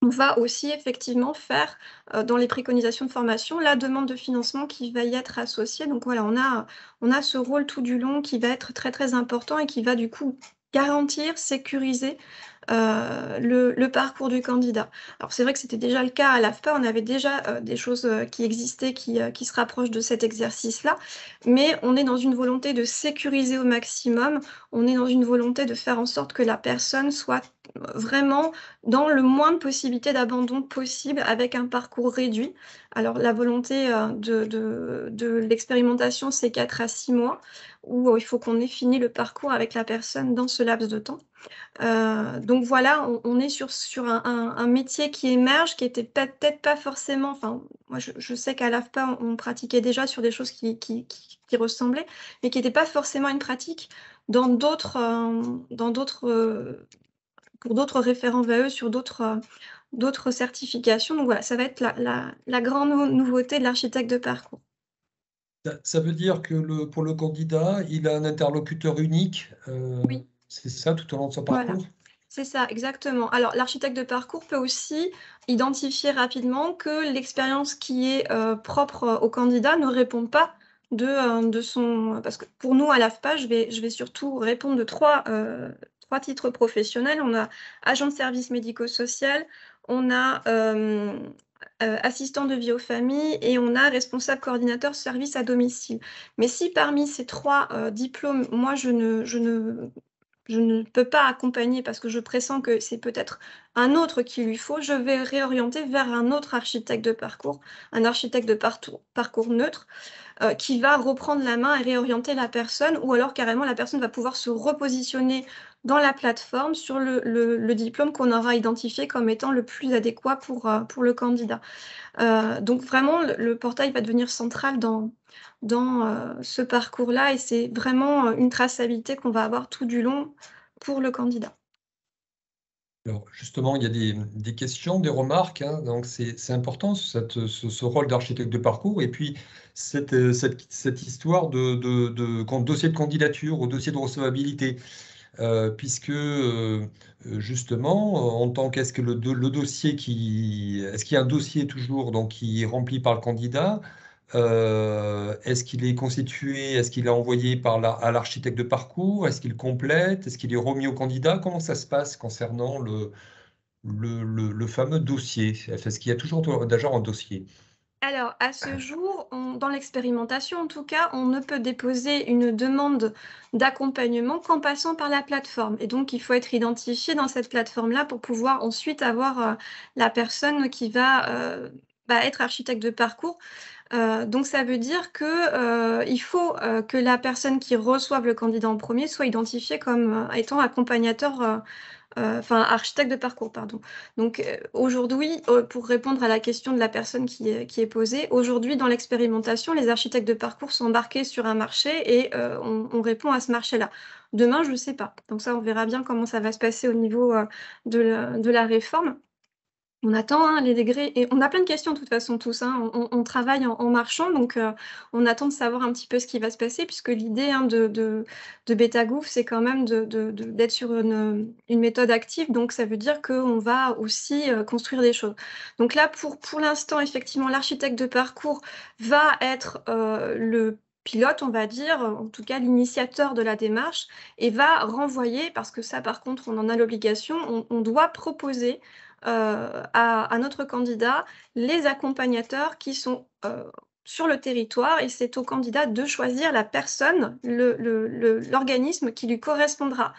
on va aussi effectivement faire, dans les préconisations de formation, la demande de financement qui va y être associée. Donc voilà, on a ce rôle tout du long qui va être très, très important et qui va du coup garantir, sécuriser le parcours du candidat. Alors c'est vrai que c'était déjà le cas à l'AFPA, on avait déjà des choses qui existaient, qui se rapprochent de cet exercice-là, mais on est dans une volonté de sécuriser au maximum, on est dans une volonté de faire en sorte que la personne soit vraiment dans le moins de possibilités d'abandon possible, avec un parcours réduit. Alors la volonté de l'expérimentation, c'est 4 à 6 mois, où il faut qu'on ait fini le parcours avec la personne dans ce laps de temps. Donc voilà, on est sur un métier qui émerge, qui était peut-être pas forcément, enfin, moi je sais qu'à l'AFPA, on pratiquait déjà sur des choses qui ressemblaient, mais qui n'étaient pas forcément une pratique dans d'autres, pour d'autres référents VAE sur d'autres certifications. Donc voilà, ça va être la grande nouveauté de l'architecte de parcours. Ça veut dire que pour le candidat, il a un interlocuteur unique, Oui. c'est ça, tout au long de son Voilà. parcours? C'est ça, exactement. Alors, l'architecte de parcours peut aussi identifier rapidement que l'expérience qui est propre au candidat ne répond pas de son... Parce que pour nous, à l'AFPA, je vais surtout répondre de trois titres professionnels. On a agent de service médico-social, on a assistant de vie aux familles et on a responsable coordinateur service à domicile. Mais si parmi ces trois diplômes, moi, je ne peux pas accompagner parce que je pressens que c'est peut-être un autre qu'il lui faut, je vais réorienter vers un autre architecte de parcours, un architecte de parcours neutre, qui va reprendre la main et réorienter la personne, ou alors carrément la personne va pouvoir se repositionner dans la plateforme sur le diplôme qu'on aura identifié comme étant le plus adéquat pour le candidat. Donc vraiment, le portail va devenir central dans ce parcours-là, et c'est vraiment une traçabilité qu'on va avoir tout du long pour le candidat. Alors justement, il y a des questions, des remarques, hein, donc c'est important ce rôle d'architecte de parcours, et puis cette histoire de dossier de candidature ou dossier de recevabilité, puisque justement, en tant qu'est-ce que le dossier est-ce qu'il y a un dossier toujours donc, qui est rempli par le candidat? Est-ce qu'il est constitué, est-ce qu'il est envoyé à l'architecte de parcours? Est-ce qu'il complète? Est-ce qu'il est remis au candidat? Comment ça se passe concernant le fameux dossier? Est-ce qu'il y a toujours d'ailleurs un dossier? Alors, à ce jour, dans l'expérimentation, en tout cas, on ne peut déposer une demande d'accompagnement qu'en passant par la plateforme. Et donc, il faut être identifié dans cette plateforme-là pour pouvoir ensuite avoir la personne qui va être architecte de parcours. Donc, ça veut dire qu'il faut que la personne qui reçoive le candidat en premier soit identifiée comme étant accompagnateur enfin architecte de parcours, pardon. Donc aujourd'hui, pour répondre à la question de la personne qui est posée, aujourd'hui dans l'expérimentation, les architectes de parcours sont embarqués sur un marché et on répond à ce marché-là. Demain, je ne sais pas. Donc ça, on verra bien comment ça va se passer au niveau de la réforme. On attend hein, les degrés et on a plein de questions de toute façon tous. Hein. On travaille en marchant, donc on attend de savoir un petit peu ce qui va se passer, puisque l'idée hein, de BetaGouv, c'est quand même d'être sur une méthode active, donc ça veut dire qu'on va aussi construire des choses. Donc là, pour l'instant, effectivement, l'architecte de parcours va être le pilote, on va dire, en tout cas l'initiateur de la démarche, et va renvoyer, parce que ça par contre on en a l'obligation, on doit proposer à notre candidat les accompagnateurs qui sont sur le territoire, et c'est au candidat de choisir la personne, l'organisme qui lui correspondra.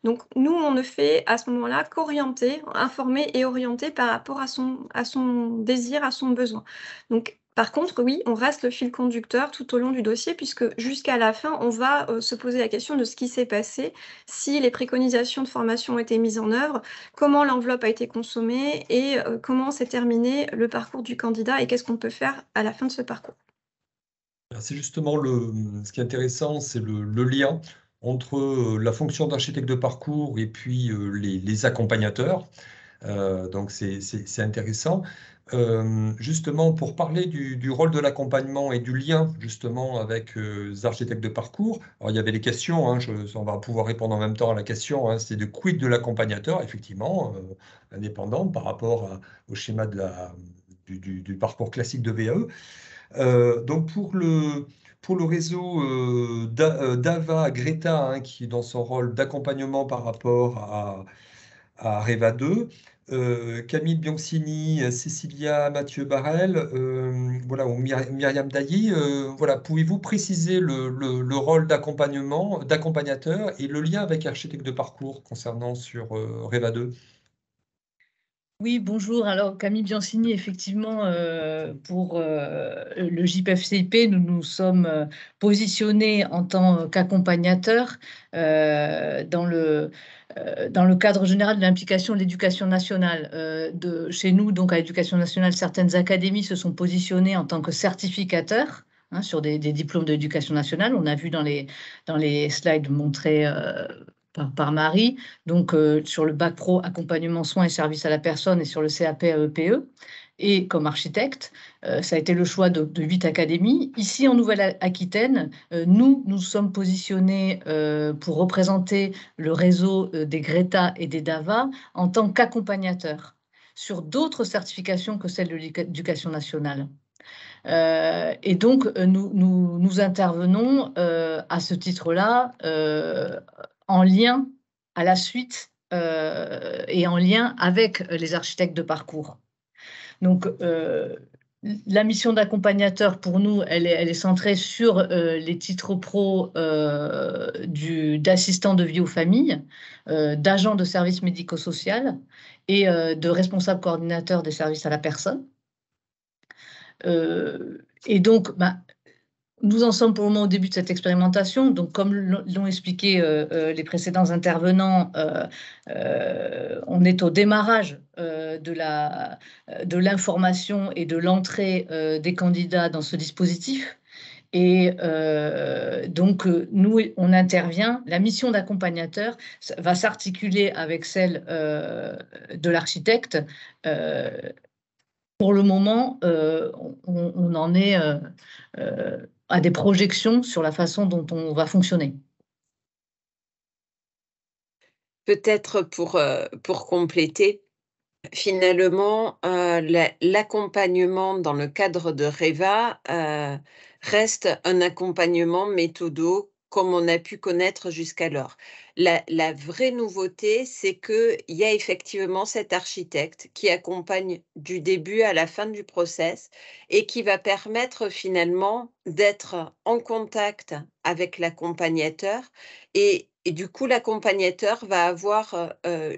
Donc nous, on ne fait à ce moment-là qu'orienter, informer et orienter par rapport à son désir, à son besoin. Donc par contre, oui, on reste le fil conducteur tout au long du dossier, puisque jusqu'à la fin, on va se poser la question de ce qui s'est passé, si les préconisations de formation ont été mises en œuvre, comment l'enveloppe a été consommée et comment s'est terminé le parcours du candidat et qu'est-ce qu'on peut faire à la fin de ce parcours. C'est justement ce qui est intéressant, c'est le lien entre la fonction d'architecte de parcours et puis les accompagnateurs. Donc c'est intéressant. Justement, pour parler du rôle de l'accompagnement et du lien justement avec les architectes de parcours, alors il y avait les questions, hein, on va pouvoir répondre en même temps à la question, hein, c'est de quid de l'accompagnateur, effectivement, indépendant par rapport au schéma du parcours classique de VAE. Donc pour le réseau d'Ava Greta, hein, qui est dans son rôle d'accompagnement par rapport à Reva 2, Camille Bianchini, Cécilia Mathieu Barrel, voilà, ou Myriam Dailly, voilà, pouvez-vous préciser le rôle d'accompagnateur et le lien avec architecte de parcours concernant sur Reva 2? Oui, bonjour. Alors, Camille Bianchini, effectivement, pour le JPFCIP, nous nous sommes positionnés en tant qu'accompagnateurs dans le cadre général de l'implication de l'éducation nationale. Chez nous, donc à l'éducation nationale, certaines académies se sont positionnées en tant que certificateurs hein, sur des diplômes de l'éducation nationale. On a vu dans les slides montrés par Marie, donc sur le bac pro accompagnement soins et services à la personne et sur le CAP AEPE. Et comme architecte, ça a été le choix de 8 académies. Ici, en Nouvelle-Aquitaine, nous sommes positionnés pour représenter le réseau des Greta et des DAVA en tant qu'accompagnateurs sur d'autres certifications que celle de l'éducation nationale. Et donc, nous intervenons à ce titre-là en lien à la suite et en lien avec les architectes de parcours. Donc, la mission d'accompagnateur, pour nous, elle est centrée sur les titres pro d'assistant de vie aux familles, d'agent de service médico-social et de responsable coordinateur des services à la personne. Et donc, nous en sommes pour le moment au début de cette expérimentation. Donc, comme l'ont expliqué les précédents intervenants, on est au démarrage de l'information et de l'entrée des candidats dans ce dispositif. Et donc, nous, on intervient. La mission d'accompagnateur va s'articuler avec celle de l'architecte. Pour le moment, on en est à des projections sur la façon dont on va fonctionner. Peut-être pour compléter, finalement, l'accompagnement dans le cadre de Reva reste un accompagnement méthodo comme on a pu connaître jusqu'alors. La vraie nouveauté, c'est qu'il y a effectivement cet architecte qui accompagne du début à la fin du process et qui va permettre finalement d'être en contact avec l'accompagnateur et du coup, l'accompagnateur va avoir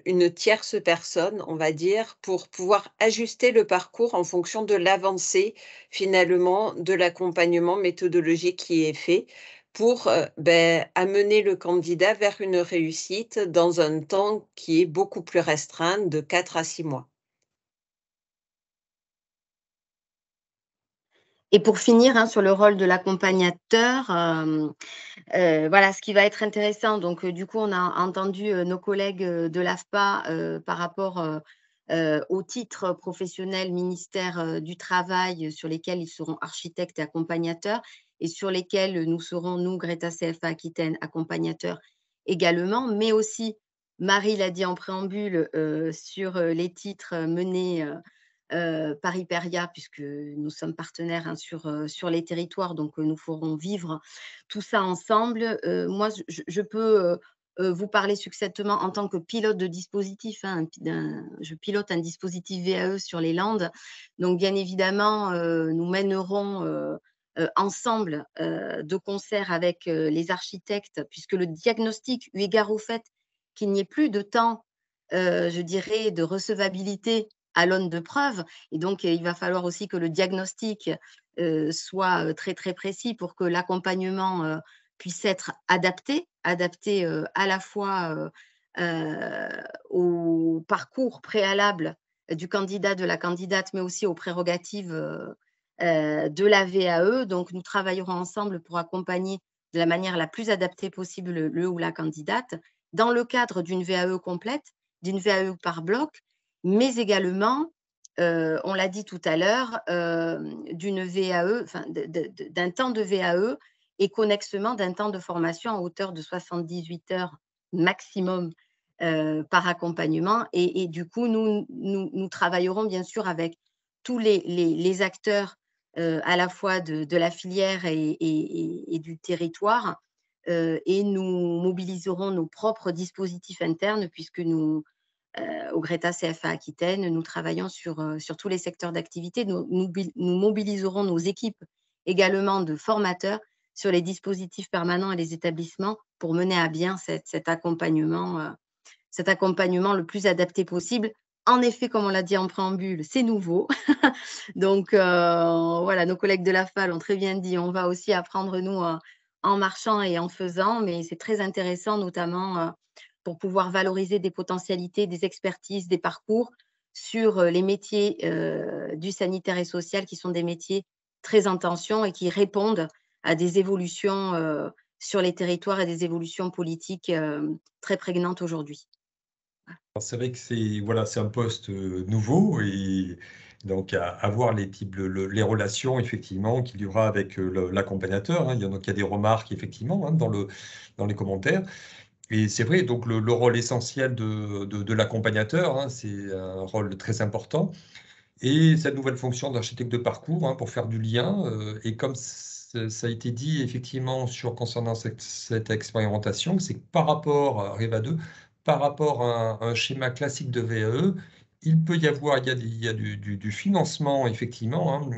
une tierce personne, on va dire, pour pouvoir ajuster le parcours en fonction de l'avancée finalement de l'accompagnement méthodologique qui est fait. pour amener le candidat vers une réussite dans un temps qui est beaucoup plus restreint, de 4 à 6 mois. Et pour finir, hein, sur le rôle de l'accompagnateur, voilà, ce qui va être intéressant. Donc, du coup, on a entendu nos collègues de l'AFPA par rapport au titre professionnel ministère du Travail sur lesquels ils seront architectes et accompagnateurs et sur lesquels nous serons, nous, Greta CFA Aquitaine, accompagnateurs également, mais aussi, Marie l'a dit en préambule, sur les titres menés par Hyperia, puisque nous sommes partenaires hein, sur les territoires, donc nous ferons vivre tout ça ensemble. Moi, je peux vous parler succinctement en tant que pilote de dispositif. Hein, je pilote un dispositif VAE sur les Landes. Donc, bien évidemment, nous mènerons ensemble, de concert avec les architectes, puisque le diagnostic, eu égard au fait qu'il n'y ait plus de temps, je dirais, de recevabilité à l'aune de preuves. Et donc, il va falloir aussi que le diagnostic soit très, très précis pour que l'accompagnement puisse être adapté à la fois au parcours préalable du candidat, de la candidate, mais aussi aux prérogatives de la VAE. Donc, nous travaillerons ensemble pour accompagner de la manière la plus adaptée possible le ou la candidate dans le cadre d'une VAE complète, d'une VAE par bloc, mais également, on l'a dit tout à l'heure, d'une VAE, enfin d'un temps de VAE et connexement d'un temps de formation à hauteur de 78 heures maximum par accompagnement. Et du coup, nous travaillerons bien sûr avec tous les acteurs à la fois de la filière et du territoire et nous mobiliserons nos propres dispositifs internes puisque nous, au Greta CFA Aquitaine, nous travaillons sur tous les secteurs d'activité. Nous mobiliserons nos équipes également de formateurs sur les dispositifs permanents et les établissements pour mener à bien cet accompagnement le plus adapté possible. En effet, comme on l'a dit en préambule, c'est nouveau. Donc, voilà, nos collègues de la FAL ont très bien dit, on va aussi apprendre, nous, en marchant et en faisant, mais c'est très intéressant, notamment pour pouvoir valoriser des potentialités, des expertises, des parcours sur les métiers du sanitaire et social, qui sont des métiers très en tension et qui répondent à des évolutions sur les territoires et des évolutions politiques très prégnantes aujourd'hui. C'est vrai que c'est un poste nouveau et donc à voir les relations effectivement qu'il y aura avec l'accompagnateur. Hein. Il y en a qui a des remarques effectivement hein, dans les commentaires. Et c'est vrai, donc le rôle essentiel de l'accompagnateur, hein, c'est un rôle très important. Et cette nouvelle fonction d'architecte de parcours hein, pour faire du lien. Et comme ça a été dit effectivement concernant cette expérimentation, c'est que par rapport à REVA 2, par rapport à un schéma classique de VAE, il peut y avoir, il y a du financement effectivement hein,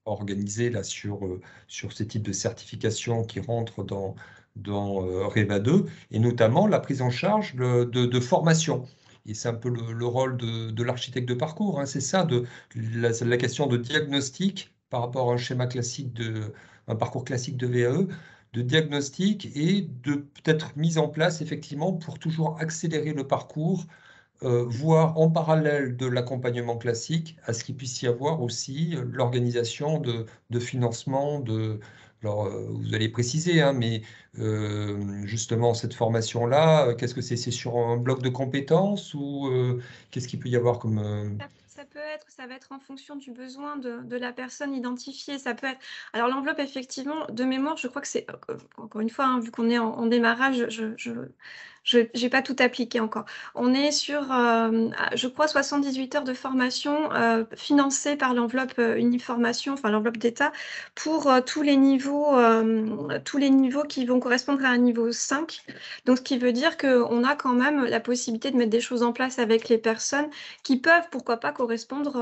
organisé là sur ces types de certifications qui rentrent dans REVA 2, et notamment la prise en charge de formation. Et c'est un peu le rôle de l'architecte de parcours, hein, c'est ça, la question de diagnostic par rapport à un schéma classique un parcours classique de VAE, de diagnostic et de peut-être mise en place effectivement pour toujours accélérer le parcours, voire en parallèle de l'accompagnement classique, à ce qu'il puisse y avoir aussi l'organisation de financement alors, vous allez préciser, hein, mais justement, cette formation-là, qu'est-ce que c'est? C'est sur un bloc de compétences ou qu'est-ce qu'il peut y avoir comme... Ça va être en fonction du besoin de la personne identifiée. Ça peut être. Alors l'enveloppe, effectivement, de mémoire, je crois que c'est encore une fois, hein, vu qu'on est en démarrage, je n'ai pas tout appliqué encore. On est sur, je crois, 78 heures de formation financées par l'enveloppe Uniformation, enfin l'enveloppe d'État, pour tous les niveaux qui vont correspondre à un niveau 5. Donc, ce qui veut dire qu'on a quand même la possibilité de mettre des choses en place avec les personnes qui peuvent, pourquoi pas, correspondre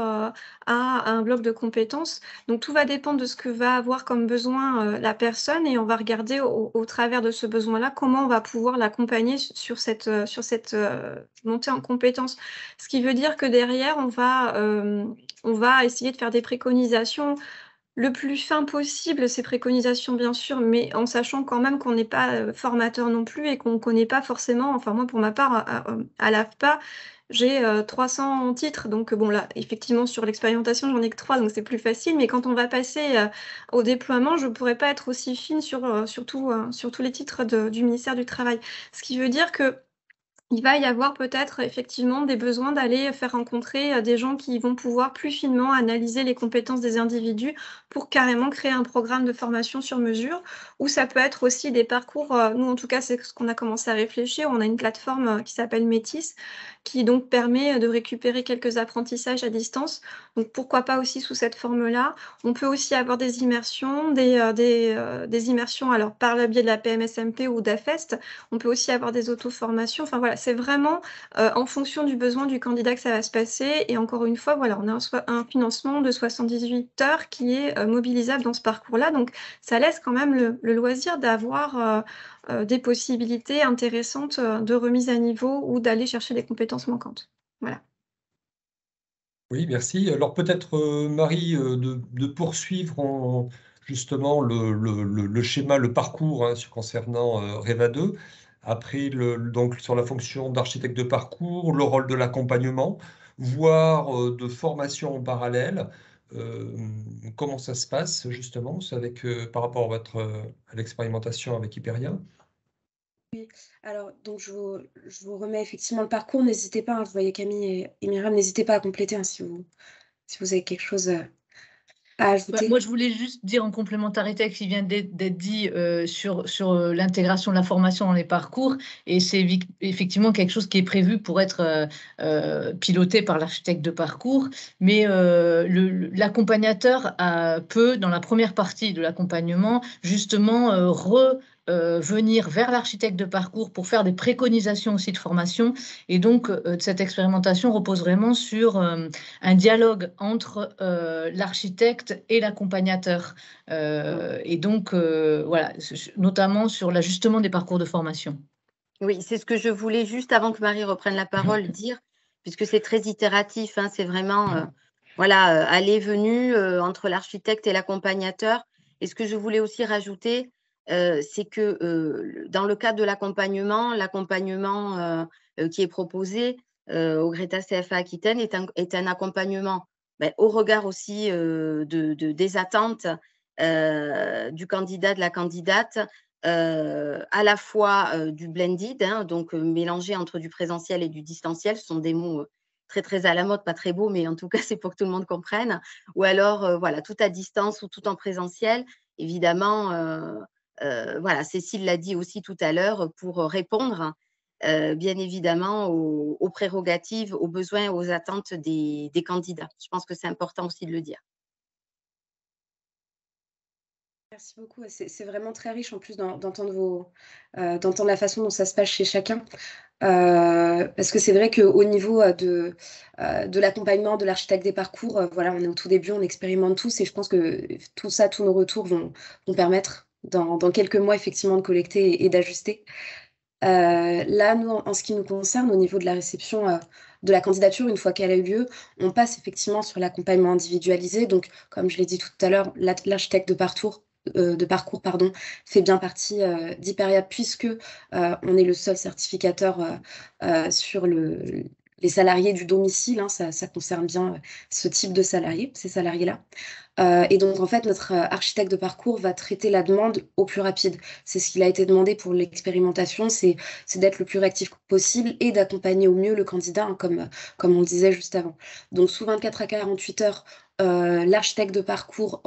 à un bloc de compétences. Donc, tout va dépendre de ce que va avoir comme besoin la personne et on va regarder au travers de ce besoin-là comment on va pouvoir l'accompagner sur cette montée en compétences. Ce qui veut dire que derrière, on va essayer de faire des préconisations le plus fin possible ces préconisations, bien sûr, mais en sachant quand même qu'on n'est pas formateur non plus et qu'on ne connaît pas forcément, enfin moi pour ma part, à l'AFPA, j'ai 300 titres, donc bon là, effectivement, sur l'expérimentation, j'en ai que 3, donc c'est plus facile, mais quand on va passer au déploiement, je ne pourrais pas être aussi fine sur tous les titres du ministère du Travail. Ce qui veut dire que il va y avoir peut-être effectivement des besoins d'aller faire rencontrer, des gens qui vont pouvoir plus finement analyser les compétences des individus pour carrément créer un programme de formation sur mesure. Ou ça peut être aussi des parcours, nous en tout cas c'est ce qu'on a commencé à réfléchir. On a une plateforme, qui s'appelle Métis, qui donc permet, de récupérer quelques apprentissages à distance. Donc pourquoi pas aussi sous cette forme-là. On peut aussi avoir des immersions, des immersions alors par le biais de la PMSMP ou d'AFEST. On peut aussi avoir des auto-formations. Enfin voilà, c'est vraiment, en fonction du besoin du candidat que ça va se passer et encore une fois, voilà, on a un financement de 78 heures qui est, mobilisable dans ce parcours-là. Donc ça laisse quand même le loisir d'avoir, des possibilités intéressantes, de remise à niveau ou d'aller chercher des compétences manquantes. Voilà. Oui, merci. Alors peut-être, Marie, de poursuivre justement le schéma, le parcours concernant REVA 2. Après, donc sur la fonction d'architecte de parcours, le rôle de l'accompagnement, voire de formation en parallèle. Euh, Comment ça se passe justement par rapport à l'expérimentation avec Hyperia? Oui, alors donc je vous remets effectivement le parcours. N'hésitez pas, je voyais Camille et Myriam, n'hésitez pas à compléter si vous avez quelque chose à ajouter. Moi, je voulais juste dire en complémentarité avec ce qui vient d'être dit sur l'intégration de la formation dans les parcours, et c'est effectivement quelque chose qui est prévu pour être piloté par l'architecte de parcours, mais l'accompagnateur peut, dans la première partie de l'accompagnement, justement venir vers l'architecte de parcours pour faire des préconisations aussi de formation. Et donc, cette expérimentation repose vraiment sur un dialogue entre l'architecte et l'accompagnateur. Et donc, voilà, notamment sur l'ajustement des parcours de formation. Oui, c'est ce que je voulais juste avant que Marie reprenne la parole dire, puisque c'est très itératif, c'est vraiment voilà, aller-venue entre l'architecte et l'accompagnateur. Et ce que je voulais aussi rajouter, c'est que dans le cadre de l'accompagnement qui est proposé au Greta CFA Aquitaine est un accompagnement au regard aussi des attentes du candidat, de la candidate, à la fois du blended, donc mélangé entre du présentiel et du distanciel. Ce sont des mots très, très à la mode, pas très beaux, mais en tout cas, c'est pour que tout le monde comprenne. Ou alors, voilà, tout à distance ou tout en présentiel. Évidemment, voilà, Cécile l'a dit aussi tout à l'heure, pour répondre bien évidemment aux prérogatives, aux besoins, aux attentes des candidats. Je pense que c'est important aussi de le dire. Merci beaucoup. C'est vraiment très riche en plus d'entendre la façon dont ça se passe chez chacun. Parce que c'est vrai qu'au niveau de l'accompagnement de l'architecte des parcours, voilà, on est au tout début, on expérimente tous et je pense que tout ça, tous nos retours vont permettre dans quelques mois effectivement de collecter et d'ajuster. Là, nous, en ce qui nous concerne, au niveau de la réception de la candidature, une fois qu'elle a eu lieu, on passe effectivement sur l'accompagnement individualisé. Donc, comme je l'ai dit tout à l'heure, l'architecte de parcours, fait bien partie d'Hyperia puisque on est le seul certificateur sur les salariés du domicile. Ça concerne bien ce type de salariés, ces salariés-là. Et donc, en fait, notre architecte de parcours va traiter la demande au plus rapide. C'est ce qu'il a été demandé pour l'expérimentation, c'est d'être le plus réactif possible et d'accompagner au mieux le candidat, comme on le disait juste avant. Donc, sous 24 à 48 heures, l'architecte de parcours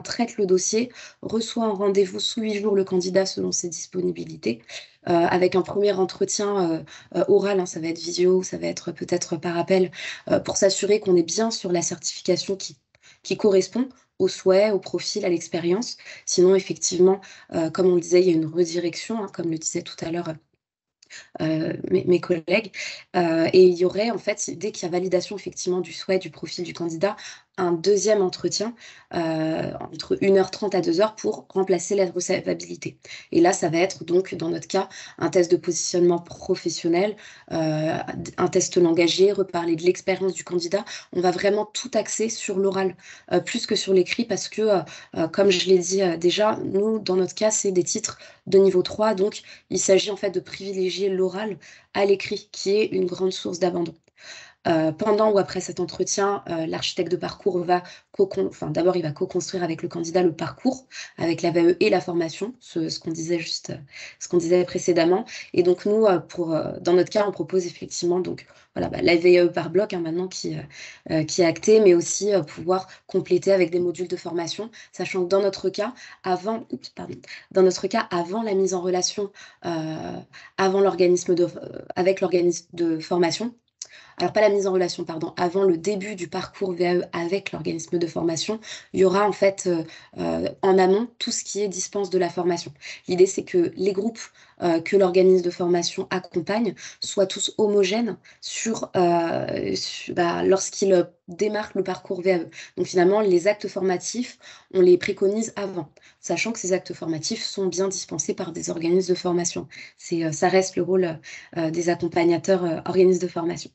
traite le dossier, reçoit en rendez-vous sous 8 jours le candidat selon ses disponibilités, avec un premier entretien oral, ça va être visio, ça va être peut-être par appel, pour s'assurer qu'on est bien sur la certification qui correspond aux souhaits, au profil, à l'expérience. Sinon, effectivement, comme on le disait, il y a une redirection, comme le disaient tout à l'heure mes collègues. Et il y aurait, en fait, dès qu'il y a validation effectivement du souhait, du profil du candidat, un deuxième entretien entre 1h30 à 2h pour remplacer la recevabilité. Et là, ça va être donc, dans notre cas, un test de positionnement professionnel, un test langagier, reparler de l'expérience du candidat. On va vraiment tout axer sur l'oral, plus que sur l'écrit, parce que, comme je l'ai dit déjà, nous, dans notre cas, c'est des titres de niveau 3, donc il s'agit en fait de privilégier l'oral à l'écrit, qui est une grande source d'abandon. Pendant ou après cet entretien, l'architecte de parcours va d'abord, il va co-construire avec le candidat le parcours, avec la VAE et la formation, ce qu'on disait précédemment. Et donc, nous, dans notre cas, on propose effectivement donc, voilà, la VAE par bloc maintenant qui est actée, mais aussi pouvoir compléter avec des modules de formation, sachant que dans notre cas, avant la mise en relation avec l'organisme de formation, alors pas la mise en relation, pardon, avant le début du parcours VAE avec l'organisme de formation, il y aura en fait en amont tout ce qui est dispense de la formation. L'idée, c'est que les groupes que l'organisme de formation accompagne soient tous homogènes lorsqu'ils démarquent le parcours VAE. Donc finalement, les actes formatifs, on les préconise avant, sachant que ces actes formatifs sont bien dispensés par des organismes de formation. Ça reste le rôle des accompagnateurs organismes de formation.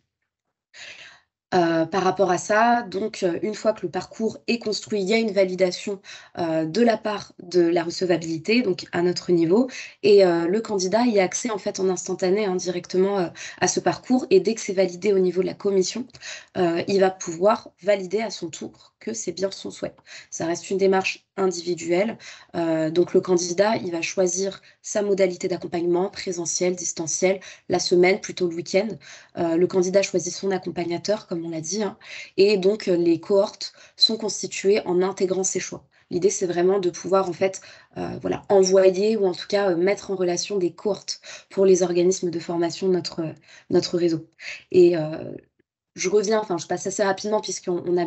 Par rapport à ça, donc une fois que le parcours est construit, il y a une validation de la part de la recevabilité, donc à notre niveau, et le candidat y a accès en fait en instantané directement à ce parcours, et dès que c'est validé au niveau de la commission, il va pouvoir valider à son tour que c'est bien son souhait. Ça reste une démarche individuelle, donc le candidat, il va choisir sa modalité d'accompagnement, présentiel, distanciel, la semaine, plutôt le week-end. Le candidat choisit son accompagnateur, comme on l'a dit, et donc les cohortes sont constituées en intégrant ses choix. L'idée, c'est vraiment de pouvoir en fait envoyer ou en tout cas mettre en relation des cohortes pour les organismes de formation de notre réseau. Et je passe assez rapidement puisqu'on en a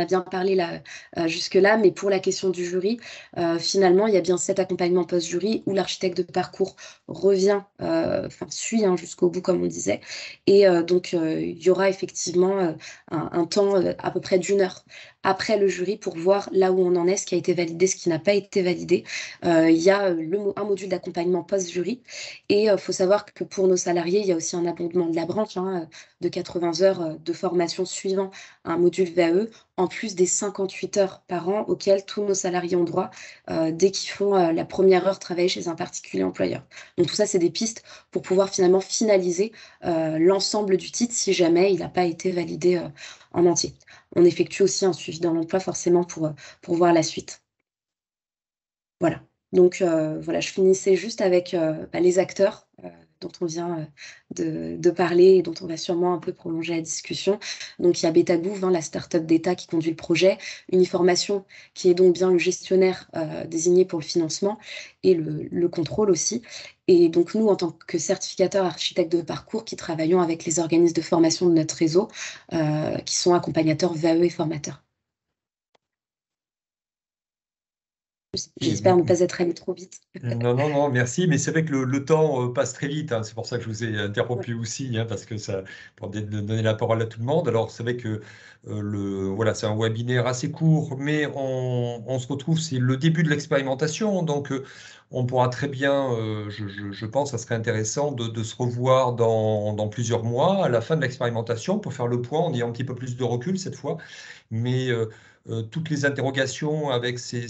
bien parlé là, jusque-là, mais pour la question du jury, finalement, il y a bien cet accompagnement post-jury où l'architecte de parcours suit jusqu'au bout, comme on disait. Et donc, il y aura effectivement un temps à peu près d'1 heure après le jury pour voir là où on en est, ce qui a été validé, ce qui n'a pas été validé. Il y a un module d'accompagnement post-jury. Et il faut savoir que pour nos salariés, il y a aussi un abondement de la branche de 80 heures de formation suivant un module VAE, en plus des 58 heures par an auxquelles tous nos salariés ont droit dès qu'ils font la première heure travailler chez un particulier employeur. Donc tout ça, c'est des pistes pour pouvoir finalement finaliser l'ensemble du titre si jamais il n'a pas été validé en entier. On effectue aussi un suivi dans l'emploi forcément pour voir la suite. Voilà. Donc je finissais juste avec les acteurs dont on vient de parler et dont on va sûrement un peu prolonger la discussion. Donc il y a Betagouv, la start-up d'État qui conduit le projet, Uniformation qui est donc bien le gestionnaire désigné pour le financement et le contrôle aussi. Et donc nous, en tant que certificateurs architectes de parcours, qui travaillons avec les organismes de formation de notre réseau, qui sont accompagnateurs VAE et formateurs. J'espère ne pas être allé trop vite. Non, merci. Mais c'est vrai que le temps passe très vite. C'est pour ça que je vous ai interrompu aussi, parce que ça, pour donner la parole à tout le monde. Alors, c'est vrai que c'est un webinaire assez court, mais on se retrouve, c'est le début de l'expérimentation. Donc, on pourra très bien, je pense, ça serait intéressant de se revoir dans plusieurs mois, à la fin de l'expérimentation, pour faire le point en ayant un petit peu plus de recul cette fois. Mais toutes les interrogations avec ces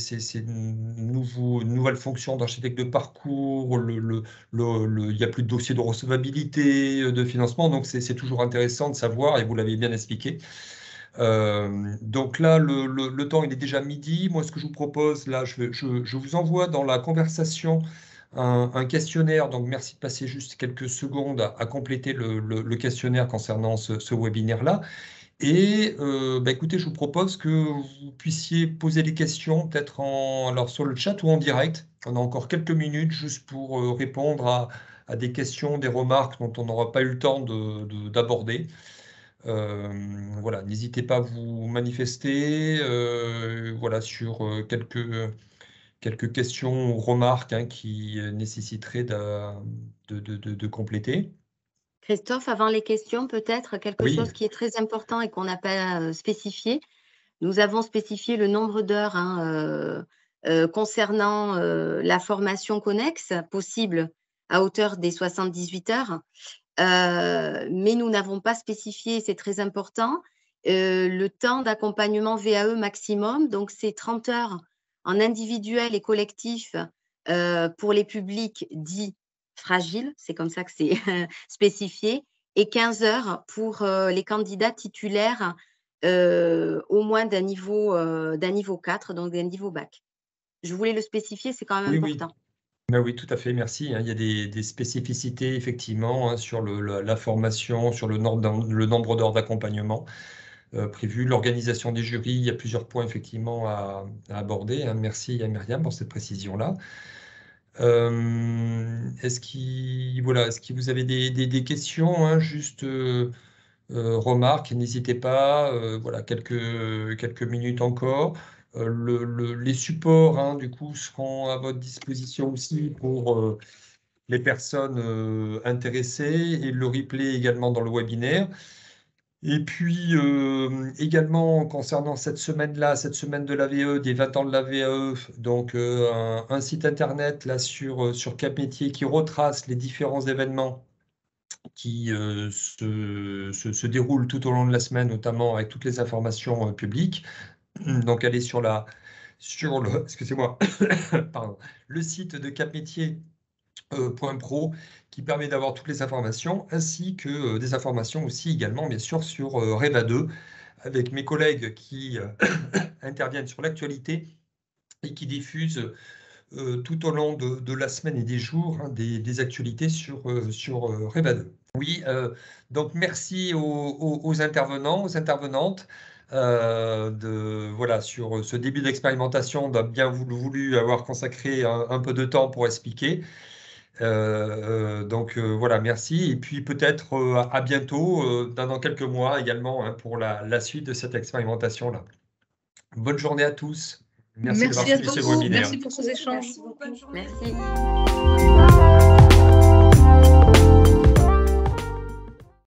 nouvelles fonctions d'architecte de parcours, il n'y a plus de dossier de recevabilité, de financement, donc c'est toujours intéressant de savoir, et vous l'avez bien expliqué. Donc là, le temps, il est déjà midi. Moi, ce que je vous propose, là, je vous envoie dans la conversation un questionnaire. Donc, merci de passer juste quelques secondes à compléter le questionnaire concernant ce webinaire-là. Et écoutez, je vous propose que vous puissiez poser des questions, peut-être alors sur le chat ou en direct. On a encore quelques minutes juste pour répondre à des questions, des remarques dont on n'aura pas eu le temps d'aborder. N'hésitez pas à vous manifester sur quelques questions ou remarques qui nécessiteraient de compléter. Christophe, avant les questions, peut-être quelque chose qui est très important et qu'on n'a pas spécifié. Nous avons spécifié le nombre d'heures concernant la formation connexe possible à hauteur des 78 heures. Mais nous n'avons pas spécifié, c'est très important, le temps d'accompagnement VAE maximum. Donc, c'est 30 heures en individuel et collectif pour les publics dits fragiles, c'est comme ça que c'est spécifié, et 15 heures pour les candidats titulaires au moins d'un niveau 4, donc d'un niveau bac. Je voulais le spécifier, c'est quand même important. Oui. Ben oui, tout à fait, merci. Il y a des spécificités, effectivement, sur la formation, sur le nombre d'heures d'accompagnement prévu, l'organisation des jurys. Il y a plusieurs points, effectivement, à aborder. Merci à Myriam pour cette précision-là. Est-ce que vous avez des questions, juste remarques, n'hésitez pas, voilà, quelques minutes encore. Les supports, du coup, seront à votre disposition aussi pour les personnes intéressées et le replay également dans le webinaire. Et puis, également, concernant cette semaine-là, cette semaine de l'AVE, des 20 ans de l'AVE, donc un site internet là, sur Cap Métier qui retrace les différents événements qui se déroulent tout au long de la semaine, notamment avec toutes les informations publiques. Donc, allez sur excusez-moi, pardon, le site de capmétier.pro qui permet d'avoir toutes les informations, ainsi que des informations aussi également, bien sûr, sur REVA 2, avec mes collègues qui interviennent sur l'actualité et qui diffusent tout au long de la semaine et des jours des actualités sur REVA 2. Oui, donc merci aux intervenants, aux intervenantes. Sur ce début d'expérimentation, on a bien voulu avoir consacré un peu de temps pour expliquer. Voilà, merci. Et puis peut-être à bientôt, dans quelques mois également, pour la suite de cette expérimentation-là. Bonne journée à tous. Merci d'avoir suivi ce webinaire. Merci pour ces échanges. Bonne journée. Merci.